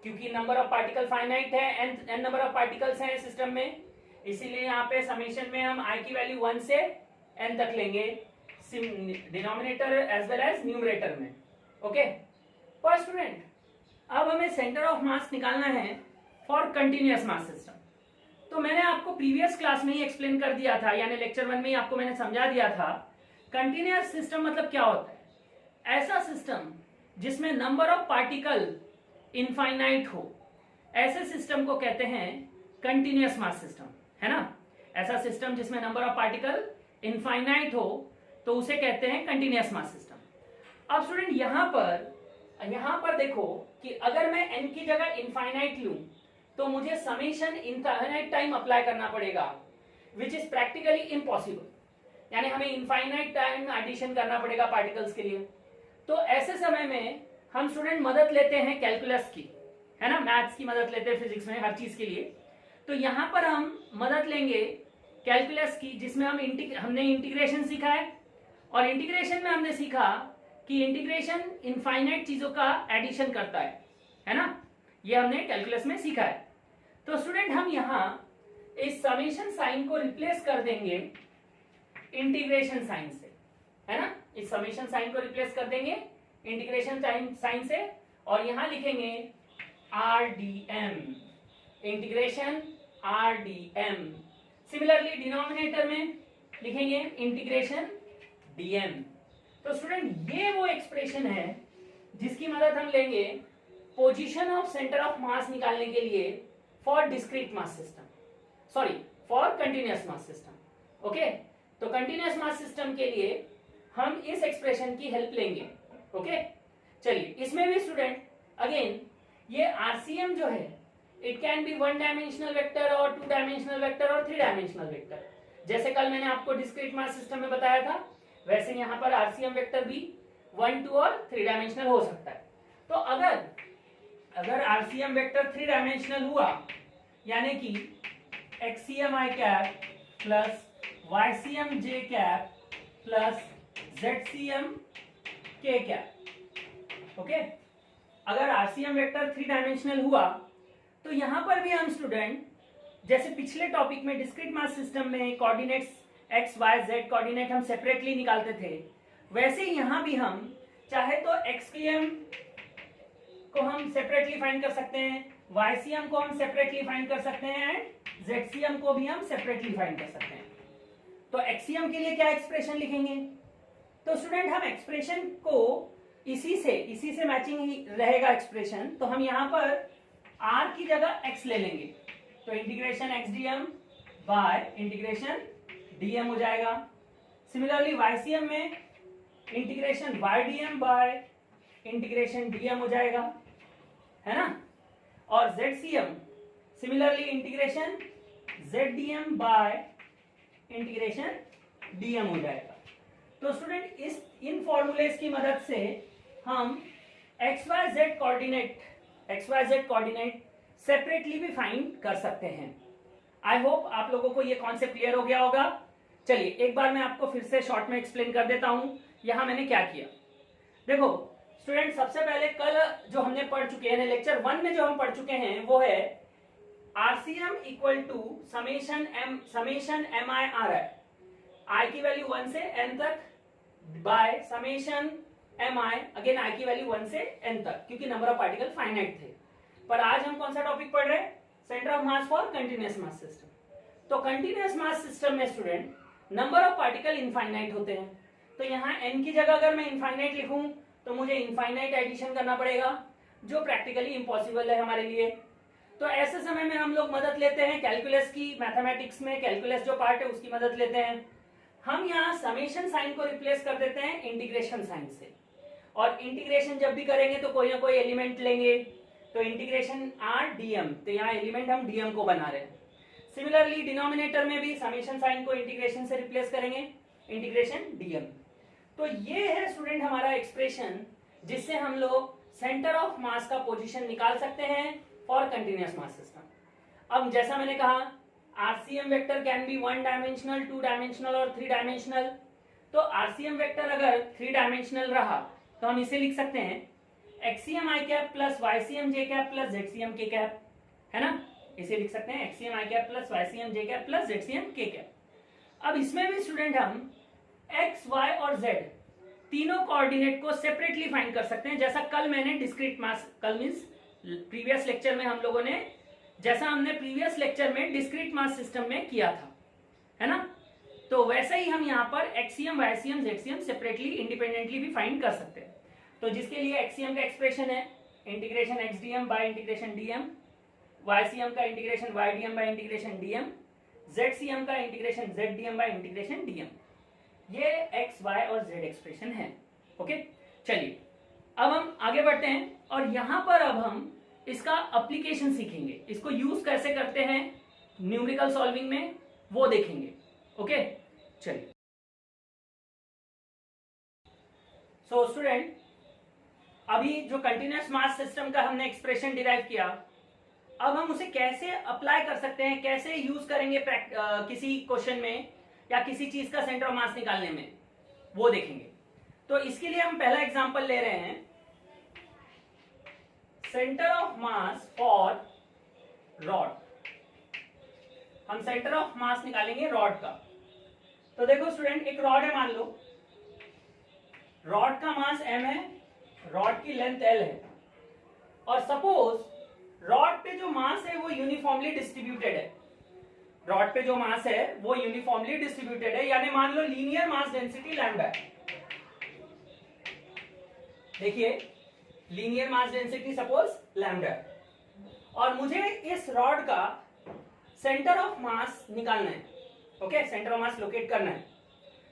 क्योंकि नंबर ऑफ पार्टिकल फाइनाइट है, n नंबर ऑफ पार्टिकल्स हैं सिस्टम में, इसीलिए यहाँ पे समेशन में हम i की वैल्यू 1 से n तक लेंगे, denominator as well as numerator में। ओके, पर स्टूडेंट अब हमें सेंटर ऑफ मास निकालना है फॉर कंटिन्यूअस मास सिस्टम। तो मैंने आपको प्रीवियस क्लास में ही एक्सप्लेन कर दिया था, यानी लेक्चर 1 में ही आपको मैंने समझा दिया था कंटिन्यूअस सिस्टम मतलब क्या होता है। ऐसा सिस्टम जिसमें नंबर ऑफ पार्टिकल इनफाइनाइट हो, ऐसे सिस्टम को कहते हैं कंटिन्यूअस मास सिस्टम, है ना। ऐसा सिस्टम जिसमें नंबर ऑफ पार्टिकल इनफाइनाइट हो तो उसे कहते हैं कंटिन्यूअस मास सिस्टम। अब स्टूडेंट यहाँ पर देखो कि अगर मैं n की जगह इनफाइनाइट लूं तो मुझे समेशन इनफाइनाइट टाइम अप्लाई करना पड़ेगा, विच इज प्रैक्टिकली इम्पॉसिबल। यानी हमें इनफाइनाइट टाइम एडिशन करना पड़ेगा पार्टिकल्स के लिए। तो ऐसे समय में हम स्टूडेंट मदद लेते हैं कैलकुलस की, है ना, मैथ्स की मदद लेते हैं फिजिक्स में हर चीज के लिए। तो यहाँ पर हम मदद लेंगे कैलकुलस की, जिसमें हमने इंटीग्रेशन सीखा है, और इंटीग्रेशन में हमने सीखा कि इंटीग्रेशन इनफाइनाइट चीजों का एडिशन करता है ना। ये हमने कैलकुलस में सीखा है। तो स्टूडेंट हम यहाँ इस समेशन साइन को रिप्लेस कर देंगे इंटीग्रेशन साइन से, है ना। इस समेशन साइन को रिप्लेस कर देंगे इंटीग्रेशन साइन से, और यहां लिखेंगे R D M, integration R D M. Similarly denominator में लिखेंगे इंटीग्रेशन डीएम। तो स्टूडेंट ये वो एक्सप्रेशन है जिसकी मदद हम लेंगे पोजीशन ऑफ सेंटर ऑफ मास निकालने के लिए for discrete mass system, sorry for continuous mass system. Okay, तो कंटिन्यूअस मास सिस्टम के लिए हम इस एक्सप्रेशन की हेल्प लेंगे। ओके, चलिए इसमें भी स्टूडेंट अगेन ये आरसीएम जो है it can be 1 dimensional vector और 2 डायमेंशनल वेक्टर और 3 डायमेंशनल वेक्टर। जैसे कल मैंने आपको डिस्क्रीट मास सिस्टम में बताया था, वैसे यहाँ पर आरसीएम वेक्टर भी 1, 2 और 3 डायमेंशनल हो सकता है। तो अगर आरसीएम वेक्टर 3 डायमेंशनल हुआ, यानी कि एक्सीएम आई कैप प्लस वाईसीएम जे कैप प्लस जेडसीएम के कैप। ओके, अगर आरसीएम वेक्टर 3 डायमेंशनल हुआ तो यहां पर भी हम स्टूडेंट जैसे पिछले टॉपिक में डिस्क्रीट मास सिस्टम में coordinates X Y Z coordinate हम सेपरेटली निकालते थे, वैसे ही यहां भी हम चाहे तो एक्ससीएम को हम सेपरेटली फाइंड कर सकते हैं, वाईसीएम को हम सेपरेटली फाइंड कर सकते हैं एंड जेडसीएम को भी हम सेपरेटली फाइंड कर सकते हैं। तो एक्ससीएम के लिए क्या एक्सप्रेशन लिखेंगे? तो स्टूडेंट हम एक्सप्रेशन को इसी से मैचिंग ही रहेगा एक्सप्रेशन। तो हम यहाँ पर r की जगह x ले लेंगे, तो integration x dm by integration dm हो जाएगा। सिमिलरली वाईसीएम में integration y dm by integration dm हो जाएगा, है ना। और zcm similarly integration z dm by integration dm हो जाएगा। तो स्टूडेंट इन फॉर्मूलेस की मदद से हम X Y Z coordinate separately भी फाइंड कर सकते हैं। आई होप आप लोगों को ये कॉन्सेप्ट क्लियर हो गया होगा। चलिए एक बार मैं आपको फिर से शॉर्ट में एक्सप्लेन कर देता हूं यहां मैंने क्या किया। देखो स्टूडेंट, सबसे पहले कल जो हमने पढ़ चुके हैं, लेक्चर 1 में जो हम पढ़ चुके हैं वो है RCM equal to summation M I R I की वैल्यू 1 से n तक by summation M I again I की वैल्यू 1 से n तक, क्योंकि नंबर ऑफ पार्टिकल फाइनाइट थे। पर आज हम कौन सा टॉपिक पढ़ रहे हैं? Centre of mass for continuous mass system. तो कंटिन्यूअस मास सिस्टम में student number of particle infinite होते हैं। तो यहाँ n की जगह अगर मैं इनफाइनाइट लिखूं तो मुझे इनफाइनाइट एडिशन करना पड़ेगा, जो प्रैक्टिकली इम्पॉसिबल है हमारे लिए। तो ऐसे समय में हम लोग मदद लेते हैं कैलकुलस की। मैथमेटिक्स में कैलकुलस जो पार्ट है उसकी मदद लेते हैं। हम यहाँ समेशन साइन को रिप्लेस कर देते हैं इंटीग्रेशन साइन से, और इंटीग्रेशन जब भी करेंगे तो कोई ना कोई एलिमेंट लेंगे, तो इंटीग्रेशन आर डीएम, तो यहाँ एलिमेंट हम डीएम को बना रहे हैं। सिमिलरली डिनोमिनेटर में भी समेशन साइन को इंटीग्रेशन से रिप्लेस करेंगे, इंटीग्रेशन डीएम। तो ये है स्टूडेंट हमारा एक्सप्रेशन जिससे हम लोग सेंटर ऑफ मास का पोजीशन निकाल सकते हैं फॉर कंटिन्यूअस मास सिस्टम। अब जैसा मैंने कहा RCM vector can be 1 dimensional, 2 dimensional और 3 डायमेंशनल। तो आरसीएम वेक्टर अगर 3 डायमेंशनल रहा तो हम इसे लिख सकते हैं एक्सीएम आई कैप प्लस वाईसीएम जे कैप प्लस जेडसीएम के कैप, है ना। इसे लिख सकते हैं एक्सीएम आई कैप प्लस वाईसीएम जे कैप प्लस जेडसीएम के कैप। अब इसमें भी स्टूडेंट हम एक्स वाई और जेड तीनों कोऑर्डिनेट को सेपरेटली फाइंड कर सकते हैं, जैसा कल मैंने डिस्क्रीट मास, कल मींस प्रीवियस लेक्चर में हम लोगों ने, जैसा हमने प्रीवियस लेक्चर में डिस्क्रीट मास सिस्टम में किया था, है ना। तो वैसे ही हम यहाँ पर एक्सीएम वाईसीएम जेडसीएम सेपरेटली इंडिपेंडेंटली भी फाइंड कर सकते हैं। तो जिसके लिए एक्सीएम का एक्सप्रेशन है integration x dm by integration dm, ycm का integration y dm by integration dm, zcm का integration z dm by integration dm. ये एक्स वाई और जेड एक्सप्रेशन है। ओके, चलिए अब हम आगे बढ़ते हैं और यहां पर अब हम इसका एप्लीकेशन सीखेंगे, इसको यूज कैसे करते हैं न्यूमेरिकल सॉल्विंग में वो देखेंगे। ओके, चलिए। सो स्टूडेंट, अभी जो कंटिन्यूअस मास सिस्टम का हमने एक्सप्रेशन डिराइव किया, अब हम उसे कैसे अप्लाई कर सकते हैं, कैसे यूज करेंगे किसी क्वेश्चन में या किसी चीज का सेंटर ऑफ मास निकालने में, वो देखेंगे। तो इसके लिए हम पहला एग्जांपल ले रहे हैं centre of mass for rod. हम सेंटर ऑफ मास निकालेंगे रॉड का। तो देखो स्टूडेंट, एक रॉड है, मान लो रॉड का मास m है, रॉड की लेंथ l है, और सपोज रॉड पे जो मास है वो यूनिफॉर्मली डिस्ट्रीब्यूटेड है। रॉड पे जो मास है वो यूनिफॉर्मली डिस्ट्रीब्यूटेड है, यानी मान लो लीनियर मास डेंसिटी लैम्डा है। देखिए linear mass density suppose lambda है, और मुझे इस रॉड का सेंटर ऑफ मास निकालना है। Okay, centre of mass locate करना है।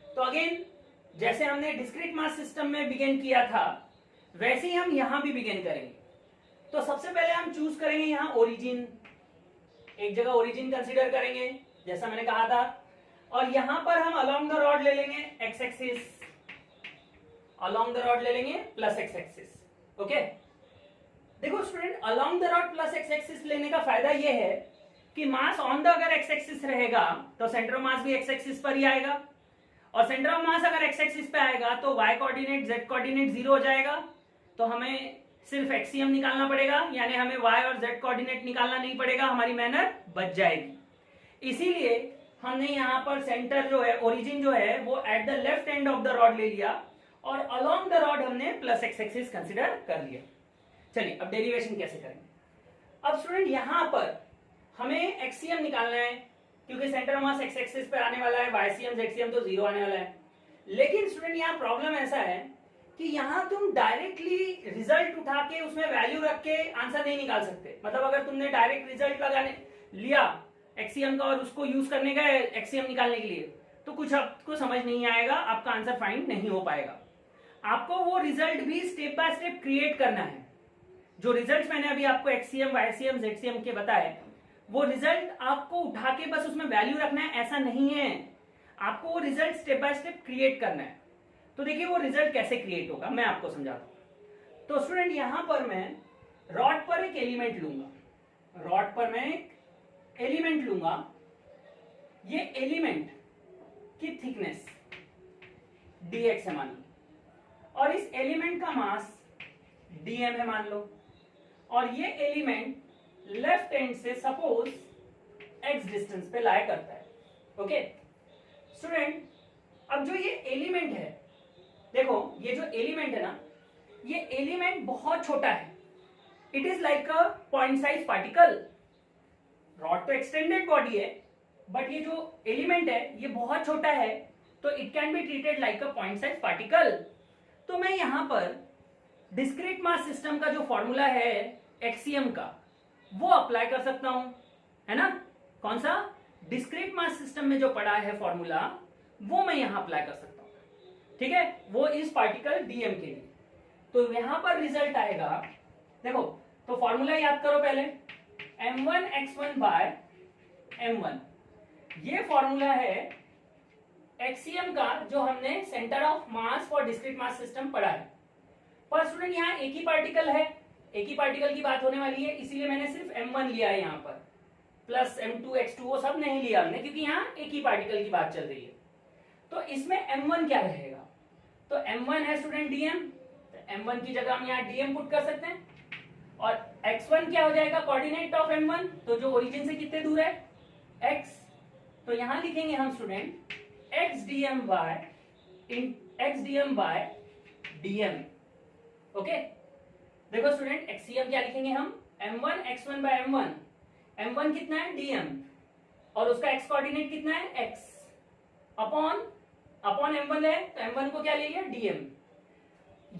तो अगेन जैसे हमने डिस्क्रीट मास सिस्टम में बिगिन किया था वैसे ही हम यहां भी बिगिन करेंगे। तो सबसे पहले हम चूज करेंगे यहां ओरिजिन, एक जगह ओरिजिन कंसीडर करेंगे जैसा मैंने कहा था, और यहां पर हम अलोंग द रॉड ले लेंगे x axis, along the rod ले लेंगे प्लस एक्स एक्सिस। ओके, देखो student, along the rod plus x axis लेने का फायदा यह है कि मास ऑन द अगर एक्स एक्सिस रहेगा तो सेंटर ऑफ मास भी एक्स एक्सिस पर ही आएगा, और सेंटर ऑफ मास अगर एक्स एक्सिस पे आएगा तो Y coordinate Z coordinate zero हो जाएगा। तो हमें सिर्फ एक्सीएम निकालना पड़ेगा, यानी हमें वाई और जेड कोऑर्डिनेट निकालना नहीं पड़ेगा, हमारी मेहनत बच जाएगी। इसीलिए हमने यहाँ पर सेंटर जो है, ओरिजिन जो है वो at the left end of the rod ले लिया, और अलोंग द रॉड हमने प्लस एक्स एक्सिस कंसिडर कर लिया। चलिए अब डेरिवेशन कैसे करेंगे। अब स्टूडेंट यहाँ पर हमें एक्सीएम निकालना है, क्योंकि centre of mass x axis पे आने वाला है, वाईसीएम जेडसीएम तो जीरो आने वाला है। लेकिन स्टूडेंट यहाँ प्रॉब्लम ऐसा है कि यहाँ तुम डायरेक्टली रिजल्ट उठा के उसमें वैल्यू रख के आंसर नहीं निकाल सकते। मतलब अगर तुमने डायरेक्ट रिजल्ट लगाने लिया एक्सीएम का और उसको यूज करने का एक्सीएम निकालने के लिए, तो कुछ आपको समझ नहीं आएगा, आपका आंसर फाइंड नहीं हो पाएगा। आपको वो रिजल्ट भी स्टेप बाय स्टेप क्रिएट करना है। जो रिजल्ट मैंने अभी आपको एक्सीएम वाईसीएम जेडसीएम के बताए, वो रिजल्ट आपको उठा के बस उसमें वैल्यू रखना है ऐसा नहीं है, आपको वो result step by step create करना है। तो देखिए वो रिजल्ट कैसे क्रिएट होगा मैं आपको समझाता हूं। तो स्टूडेंट यहां पर मैं रॉड पर एक एलिमेंट लूंगा, रॉड पर मैं एक एलिमेंट लूंगा, ये एलिमेंट की थिकनेस dx है मान लो, और इस एलिमेंट का मास dm है मान लो, और ये एलिमेंट लेफ्ट एंड से सपोज x डिस्टेंस पे लाया करता है। ओके स्टूडेंट, अब जो ये एलिमेंट है, देखो ये जो एलिमेंट है ना, ये एलिमेंट बहुत छोटा है, it is like a point size particle. Rod तो एक्सटेंडेड बॉडी है, बट ये जो एलिमेंट है ये बहुत छोटा है, तो it can be treated like a point size particle. तो मैं यहां पर डिस्क्रीट मास सिस्टम का जो फॉर्मूला है एक्सियम का, वो अप्लाई कर सकता हूं, है ना। कौन सा? डिस्क्रीट मास सिस्टम में जो पड़ा है फॉर्मूला, वो मैं यहां अप्लाई कर सकता हूं, ठीक है, वो इस पार्टिकल डीएम के लिए। तो यहां पर रिजल्ट आएगा, देखो तो फॉर्मूला याद करो पहले, m1x1 बाय m1, ये फॉर्मूला है एक्सियम का जो हमने centre of mass for discrete mass system पढ़ा है। पर स्टूडेंट यहाँ एक ही पार्टिकल है, एक ही पार्टिकल की बात होने वाली है, इसीलिए मैंने सिर्फ m1 लिया है यहाँ पर, प्लस m2 x2 वो सब नहीं लिया हमने, क्योंकि यहाँ एक ही पार्टिकल की बात चल रही है। तो इसमें m1 क्या रहेगा? तो m1 है स्टूडेंट dm, तो m1 की जगह हम यहाँ dm पुट कर सकते हैं, और x1 क्या हो जाएगा? कोऑर्डिनेट ऑफ m1, तो जो ओरिजिन से कितने दूर है? x, तो यहां लिखेंगे हम student x dm by dm। Okay देखो स्टूडेंट, एक्सियम क्या लिखेंगे हम? m1 x1 bye m1, m1 कितना है? dm, और उसका x कोऑर्डिनेट कितना है? x, अपॉन m1 है, तो m1 को क्या ले लिया? dm।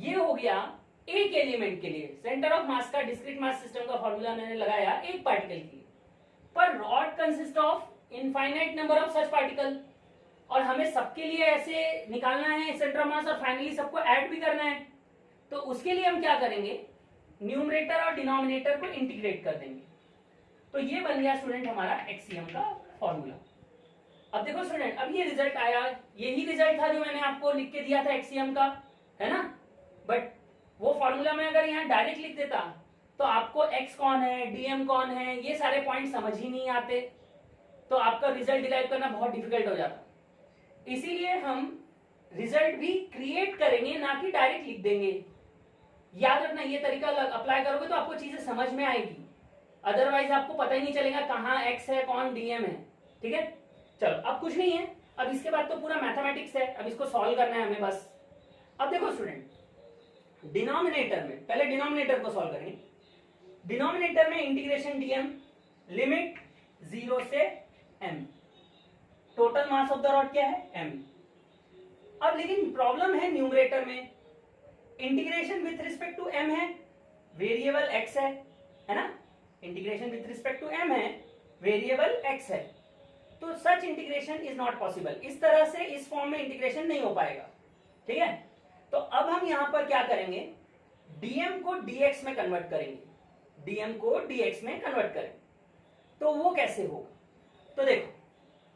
ये हो गया एक एलिमेंट के लिए, सेंटर ऑफ मास का डिस्क्रीट मास सिस्टम का फॉर्मूला मैंने लगाया एक पार्टिकल के लिए। पर rod consist of infinite number of such particle, और हमें सबके लिए ऐसे निकालना है सेंटर ऑफ मास, और फाइनली सबको ऐड भी करना है। तो उसके लिए हम क्या करेंगे? न्यूमरेटर और डिनोमिनेटर को इंटीग्रेट कर देंगे। तो ये बन गया स्टूडेंट हमारा एक्सियम का फॉर्मूला। अब देखो स्टूडेंट, अब ये रिजल्ट आया, यही रिजल्ट था जो मैंने आपको लिख के दिया था एक्सियम का, है ना। बट वो फॉर्मूला में अगर यहाँ डायरेक्ट लिख देता तो आपको x कौन है, dm कौन है, ये सारे पॉइंट समझ ही नहीं आते, तो आपका रिजल्ट डिराइव करना बहुत डिफिकल्ट हो जाता। इसीलिए हम रिजल्ट भी क्रिएट करेंगे, ना कि डायरेक्ट लिख देंगे। याद रखना, ये तरीका अप्लाई करोगे तो आपको चीजें समझ में आएगी, अदरवाइज आपको पता ही नहीं चलेगा कहाँ x है, कौन dm है। ठीक है, चलो अब कुछ नहीं है, अब इसके बाद तो पूरा मैथमेटिक्स है, अब इसको सॉल्व करना है हमें बस। अब देखो स्टूडेंट, डिनोमिनेटर में पहले डिनोमिनेटर को सॉल्व करेंगे। डिनोमिनेटर में इंटीग्रेशन dm, लिमिट 0 से m, total mass of the rod क्या है? m। अब लेकिन प्रॉब्लम है न्यूमरेटर में, integration with respect to m है, वेरिएबल x है ना, integration with respect to m है, वेरिएबल x है, तो such integration is not possible. इस तरह से इस फॉर्म में इंटीग्रेशन नहीं हो पाएगा, ठीक है। तो अब हम यहां पर क्या करेंगे? dm को dx में कन्वर्ट करेंगे, dm को dx में कन्वर्ट करेंगे। तो वो कैसे होगा? तो देखो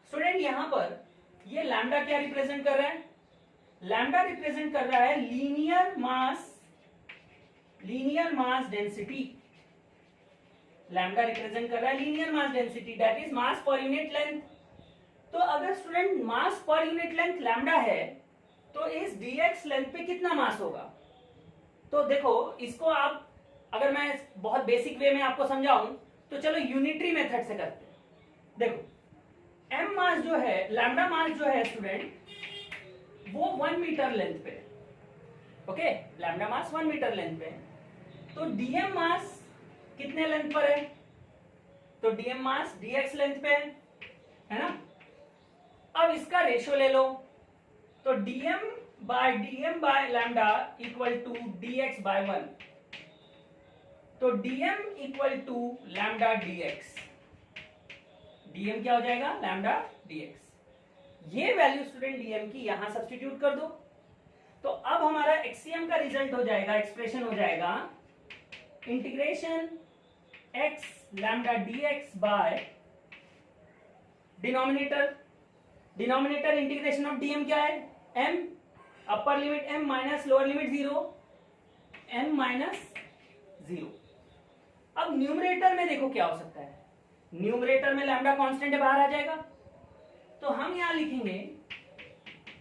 स्टूडेंट, यहां पर ये लैम्डा क्या रिप्रेजेंट कर रहा है? लैम्डा रिप्रेजेंट कर रहा है linear mass density. Lambda represent कर रहा है linear mass density, that is mass per unit length. तो अगर स्टूडेंट मास पर यूनिट लेंथ लैम्डा है, तो इस dx लेंथ पे कितना मास होगा? तो देखो, इसको आप अगर मैं बहुत बेसिक वे में आपको समझाऊं तो चलो यूनिटरी मेथड से करते हैं। देखो m मास जो है, लैम्डा मास जो है स्टूडेंट, वो 1 मीटर लेंथ पे, ओके, लैम्डा मास 1 मीटर लेंथ पे, तो dm मास कितने लेंथ पर है? तो dm मास dx लेंथ पे है ना। अब इसका रेशियो ले लो, तो dm by lambda equal to dx by 1, तो dm equal to lambda dx, dm क्या हो जाएगा? Lambda dx। ये वैल्यू स्टूडेंट dm की यहां सब्स्टिट्यूट कर दो, तो अब हमारा एक्सियम का रिजल्ट हो जाएगा, एक्सप्रेशन हो जाएगा integration x lambda dx by denominator integration of dm क्या है? m, upper limit m minus lower limit 0, m minus 0। अब अब न्यूमरेटर में देखो क्या हो सकता है, न्यूमरेटर में लैम्डा कांस्टेंट है, बाहर आ जाएगा, तो हम यहां लिखेंगे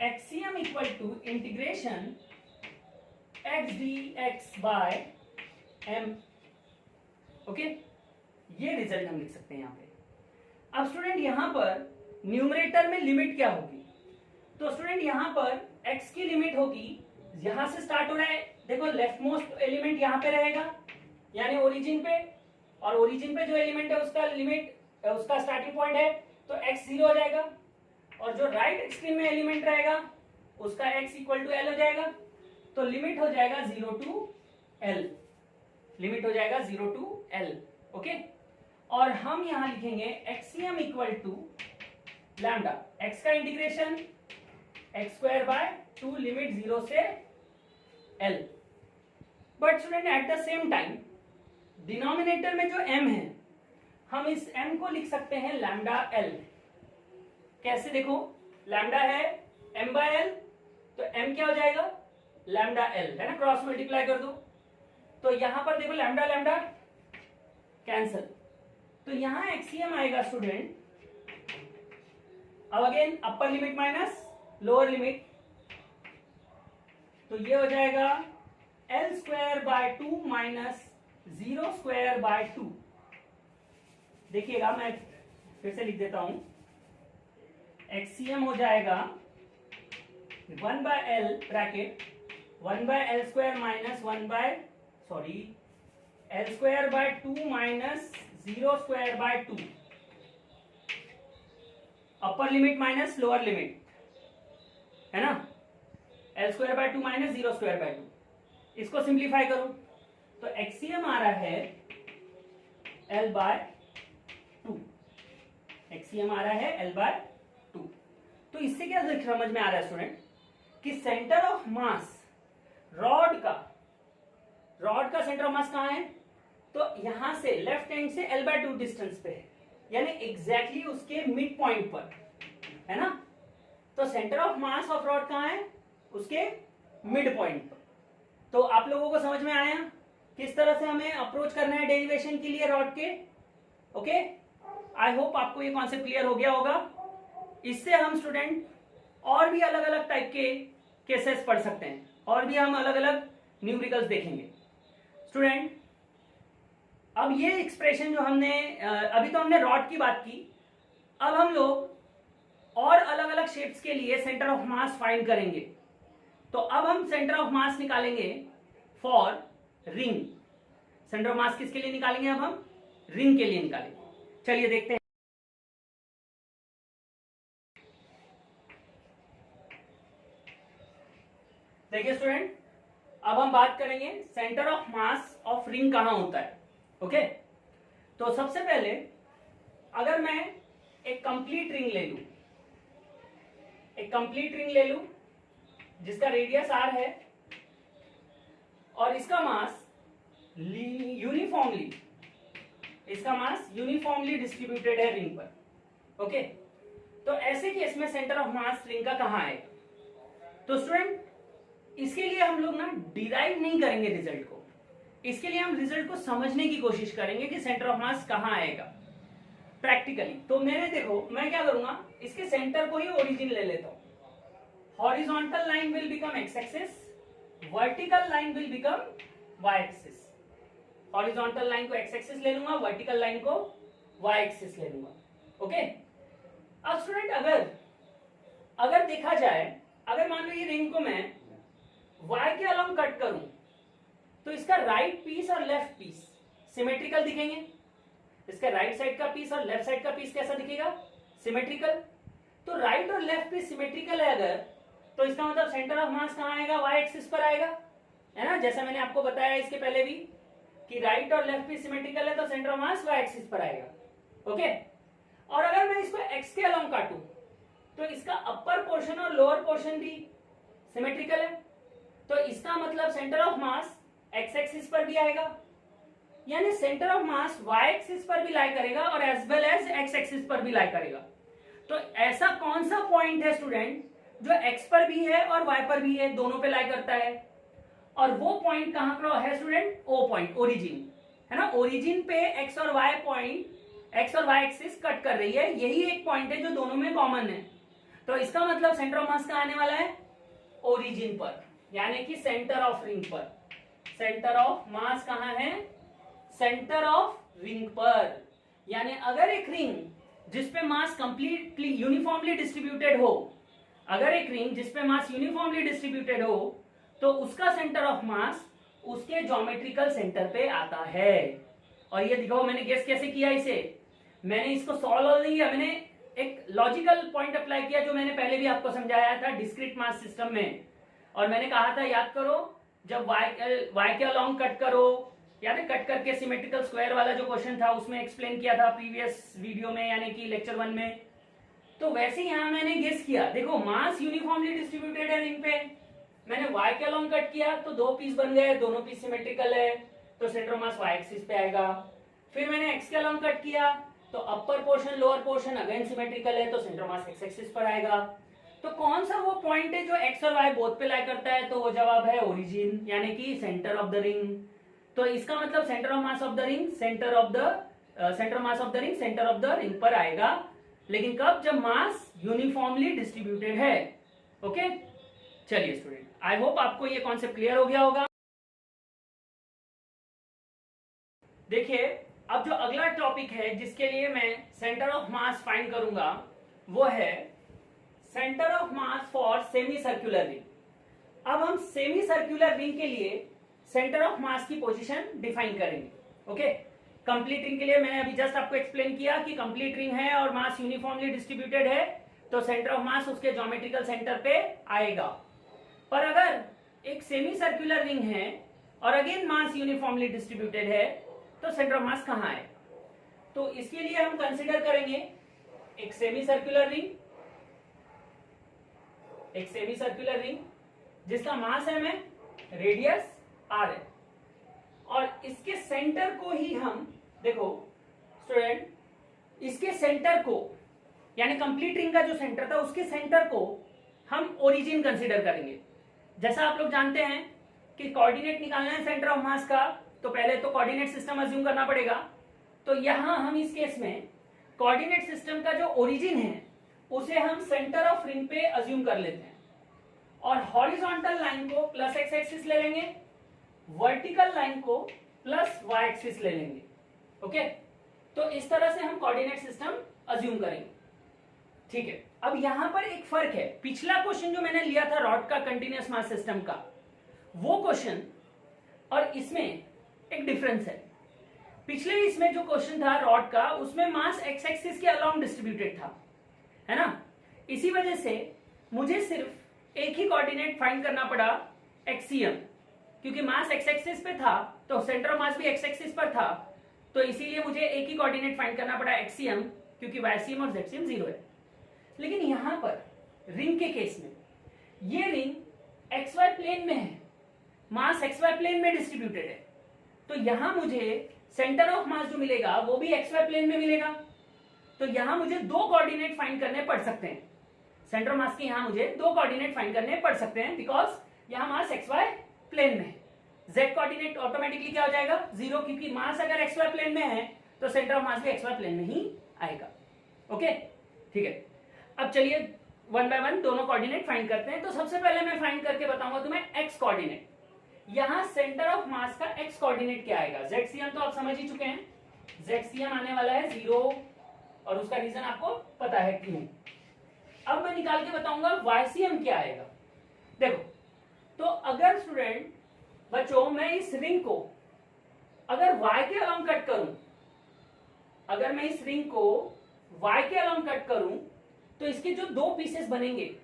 XCM equal to integration X D X by M. Okay, ये रिजल्ट हम लिख सकते हैं यहां पे। अब स्टूडेंट यहां पर न्यूमरेटर में लिमिट क्या होगी, तो स्टूडेंट यहां पर x की लिमिट होगी, यहां से स्टार्ट हो रहा है, देखो लेफ्ट मोस्ट एलिमेंट यहां पे रहेगा यानी ओरिजिन पे, और ओरिजिन पे जो एलिमेंट है उसका लिमिट, उसका स्टार्टिंग पॉइंट है, तो x 0 हो जाएगा, और जो राइट एक्सट्रीम में एलिमेंट रहेगा उसका x इक्वल टू l हो जाएगा, तो लिमिट हो जाएगा 0 टू l, लिमिट हो जाएगा 0 टू l। ओके, और हम यहां लिखेंगे XCM equal to lambda, x का integration X square by 2 limit 0 से l। But student at the same time denominator में जो m है, हम इस m को लिख सकते हैं लैम्डा l। कैसे, देखो लैम्डा है m बाय l, तो m क्या हो जाएगा लैम्डा l, है ना, क्रॉस मल्टीप्लाई कर दो, तो यहां पर देखो लैम्डा लैम्डा कैंसल, तो यहां एक्सियम आएगा स्टूडेंट, अब अगेन अपर लिमिट माइनस लोअर लिमिट, तो ये हो जाएगा l square by 2 minus 0 square by 2। देखिएगा मैं फिर से लिख देता हूं, एक्सियम हो जाएगा 1 by l bracket 1 by l square minus 1 by l square by 2 minus 0 square by 2, upper limit minus lower limit, है ना, l square by 2 minus 0 square by 2, इसको सिंप्लीफाई करो तो एक्सियम आ रहा है l बाय 2, एक्सियम आ रहा है l बाय 2। तो इससे क्या समझ में आ रहा है स्टूडेंट कि सेंटर ऑफ मास रॉड का सेंटर ऑफ मास कहां है, तो यहां से लेफ्ट हैंड से l बाय 2 डिस्टेंस पे है, यानी एग्जैक्टली उसके मिड पॉइंट पर, है ना, तो centre of mass of rod कहां है, उसके मिड पॉइंट पर। तो आप लोगों को समझ में आया किस तरह से हमें अप्रोच करना है डेरिवेशन के लिए रॉड के। ओके, आई होप आपको ये कॉन्सेप्ट क्लियर हो गया होगा। इससे हम स्टूडेंट और भी अलग अलग टाइप के केसेस पढ़ सकते हैं, और भी हम अलग अलग न्यूमेरिकल्स देखेंगे स्टूडेंट। अब ये एक्सप्रेशन जो हमने अभी तो हमने रॉड की बात की, अब हम लोग और अलग अलग शेप्स के लिए सेंटर ऑफ मास फाइंड करेंगे। तो अब हम सेंटर ऑफ मास निकालेंगे फॉर रिंग। सेंटर ऑफ मास किसके लिए निकालेंगे, अब हम रिंग के लिए निकालेंगे। चलिए देखते हैं। देखिए स्टूडेंट, अब हम बात करेंगे centre of mass of ring कहां होता है। ओके, तो सबसे पहले अगर मैं एक कंप्लीट रिंग ले लूं, एक कंप्लीट रिंग ले लूं जिसका रेडियस r है और इसका मास यूनिफॉर्मली, इसका मास यूनिफॉर्मली डिस्ट्रीब्यूटेड है रिंग पर। ओके, तो ऐसे केस में सेंटर ऑफ मास रिंग का कहां आएगा, तो स्टूडेंट इसके लिए हम लोग ना डिराइव नहीं करेंगे रिजल्ट को, इसके लिए हम रिजल्ट को समझने की कोशिश करेंगे कि सेंटर ऑफ मास कहां आएगा प्रैक्टिकली। तो मैंने देखो मैं क्या करूंगा, इसके सेंटर को ही ओरिजिन ले लेता हूं। Horizontal line will become X axis, vertical line will become Y axis. Horizontal line को एक्स एक्सिस ले लूंगा, वर्टिकल लाइन को वाई एक्सिस ले लूंगा। ओके, अब स्टूडेंट अगर देखा जाए, अगर मान लो ये रिंग को मैं y के अलोंग कट करूं तो इसका राइट पीस और लेफ्ट पीस सिमेट्रिकल दिखेंगे। इसका राइट साइड का पीस और लेफ्ट साइड का पीस कैसा दिखेगा, सिमेट्रिकल। तो राइट और लेफ्ट पीस सिमेट्रिकल है अगर, तो इसका मतलब सेंटर ऑफ मास कहां आएगा, y एक्सिस पर आएगा, है ना। जैसा मैंने आपको बताया इसके पहले भी कि राइट और लेफ्ट पीस सिमेट्रिकल है तो centre of mass y axis पर आएगा। ओके, और अगर मैं इसको x के अलोंग काटूं तो इसका अपर पोर्शन और लोअर पोर्शन भी सिमेट्रिकल है, तो इसका मतलब centre of mass x axis पर भी आएगा, यानी centre of mass y axis पर भी लाई करेगा और as well as x axis पर भी लाई करेगा। तो ऐसा कौन सा पॉइंट है स्टूडेंट जो x पर भी है और y पर भी है, दोनों पे लाई करता है, और वो पॉइंट कहां पर है स्टूडेंट, O पॉइंट, ओरिजिन। है ना, ओरिजिन पे एक्स और वाई पॉइंट, एक्स और वाई एक्सिस कट कर रही है, यही एक पॉइंट है जो दोनों में कॉमन है। तो इसका मतलब सेंटर ऑफ मास कहां आने वाला है, ओरिजिन पर, यानी कि सेंटर ऑफ रिंग पर। सेंटर ऑफ मास कहां है, सेंटर ऑफ रिंग पर। यानी अगर एक रिंग जिसपे मास कंप्लीटली यूनिफॉर्मली डिस्ट्रीब्यूटेड हो, अगर एक रिंग जिसपे मास यूनिफॉर्मली डिस्ट्रीब्यूटेड हो, तो उसका सेंटर ऑफ मास उसके ज्योमेट्रिकल सेंटर पे आता है। और ये दिखाओ मैंने गेस कैसे किया इसे, मैंने इसको सॉल्व नहीं किया, मैंने एक लॉजिकल पॉइंट अप्लाई किया जो मैंने पहले भी आपको समझाया था डिस्क्रीट मास सिस्टम में। और मैंने कहा था, याद करो, जब y के अलोंग कट करो, याद है कट करके सिमेट्रिकल स्क्वायर वाला जो क्वेश्चन था उसमें एक्सप्लेन किया था प्रीवियस वीडियो में, यानी कि लेक्चर 1 में। तो वैसे ही यहां मैंने गेस किया, देखो मास यूनिफॉर्मली डिस्ट्रीब्यूटेड है रिंग पे, मैंने y के अलोंग कट किया तो दो पीस बन गए, दोनों पीस सिमेट्रिकल है, तो centre of mass y axis पे आएगा। फिर मैंने x के अलोंग कट किया तो upper portion lower portion again symmetrical है, तो centre of mass x axis पर आएगा। तो कौन सा वो पॉइंट है जो x और y बोथ पे लाई करता है, तो वो जवाब है ओरिजिन, यानी कि सेंटर ऑफ द रिंग। तो इसका मतलब centre of mass of the ring, centre of the ring पर आएगा, लेकिन कब, जब मास यूनिफॉर्मली डिस्ट्रीब्यूटेड है। ओके, चलिए स्टूडेंट, आई होप आपको ये कॉन्सेप्ट क्लियर हो गया होगा। देखिए, अब जो अगला टॉपिक है जिसके लिए मैं सेंटर ऑफ मास फाइंड करूंगा, वो है centre of mass for semi circular ring. अब हम सेमी सर्कुलर रिंग के लिए सेंटर ऑफ मास की पोजीशन डिफाइन करेंगे। ओके, कंप्लीट रिंग के लिए मैंने अभी जस्ट आपको एक्सप्लेन किया कि कंप्लीट रिंग है और मास यूनिफॉर्मली डिस्ट्रीब्यूटेड है, तो सेंटर ऑफ मास उसके ज्योमेट्रिकल सेंटर पे आएगा। पर अगर एक सेमी सर्कुलर रिंग है और अगेन मास यूनिफॉर्मली डिस्ट्रीब्यूटेड है, तो सेंटर ऑफ मास कहां है? तो इसके लिए हम कंसीडर करेंगे एक सेमी सर्कुलर रिंग, जिसका मास है में, रेडियस r है, और इसके सेंटर को ही हम, देखो स्टूडेंट, इसके सेंटर को, यानी कंप्लीट रिंग का जो सेंटर था उसके सेंटर को हम ओरिजिन कंसीडर करेंगे। जैसा आप लोग जानते हैं कि कोऑर्डिनेट निकालना है सेंटर ऑफ मास का, तो पहले तो कोऑर्डिनेट सिस्टम अज्यूम करना पड़ेगा। तो यहां हम इस केस में कोऑर्डिनेट सिस्टम का जो ओरिजिन है उसे हम सेंटर ऑफ रिंग पे अज्यूम कर लेते हैं, और हॉरिजॉन्टल लाइन को प्लस x एक्सिस ले लेंगे, वर्टिकल लाइन को प्लस y एक्सिस ले लेंगे। ओके, तो इस तरह से हम कोऑर्डिनेट सिस्टम अज्यूम करेंगे। ठीक है, अब यहां पर एक फर्क है, पिछला क्वेश्चन जो मैंने लिया था रॉड का कंटिन्यूअस मास सिस्टम का, वो क्वेश्चन और इसमें एक डिफरेंस है। पिछले इसमें जो क्वेश्चन था रॉड का, उसमें मास x एक्सिस के अलोंग डिस्ट्रीब्यूटेड था, है ना। इसी वजह से मुझे सिर्फ एक ही कोऑर्डिनेट फाइंड करना पड़ा, एक्सियम, क्योंकि मास x एक्सिस पे था तो सेंटर ऑफ मास भी x एक्सिस पर था, तो इसीलिए मुझे एक ही कोऑर्डिनेट फाइंड करना पड़ा, एक्सियम, क्योंकि वाईसीएम और जेडसीएम 0 है। लेकिन यहां पर रिंग के केस में, ये रिंग xy प्लेन में है, मास xy प्लेन में डिस्ट्रीब्यूटेड है, तो यहां मुझे सेंटर ऑफ मास जो मिलेगा वो भी xy प्लेन में मिलेगा। तो यहां मुझे दो कोऑर्डिनेट फाइंड करने पड़ सकते हैं, सेंटर ऑफ मास के यहां मुझे दो कोऑर्डिनेट फाइंड करने पड़ सकते हैं, बिकॉज यहां मास xy प्लेन में है। z कोऑर्डिनेट ऑटोमेटिकली क्या हो जाएगा, 0, क्योंकि मास अगर xy प्लेन में है तो सेंटर ऑफ मास भी xy प्लेन में ही आएगा। ओके, ठीक है, अब चलिए वन बाय वन दोनों कोऑर्डिनेट फाइंड करते हैं। तो सबसे पहले मैं फाइंड करके बताऊंगा तुम्हें एक्स कोऑर्डिनेट। यहां सेंटर ऑफ मास का एक्स कोऑर्डिनेट क्या आएगा, जेडसीएम तो आप समझ ही चुके हैं, जेडसीएम आने वाला है 0, और उसका रीजन आपको पता है क्यों। अब मैं निकाल के बताऊंगा वाईसीएम क्या आएगा। देखो, तो अगर स्टूडेंट बच्चों मैं इस रिंग को अगर y के अलोंग कट करूं, अगर मैं इस रिंग को y के अलोंग कट करूं, तो इसके जो दो पीसेस बनेंगे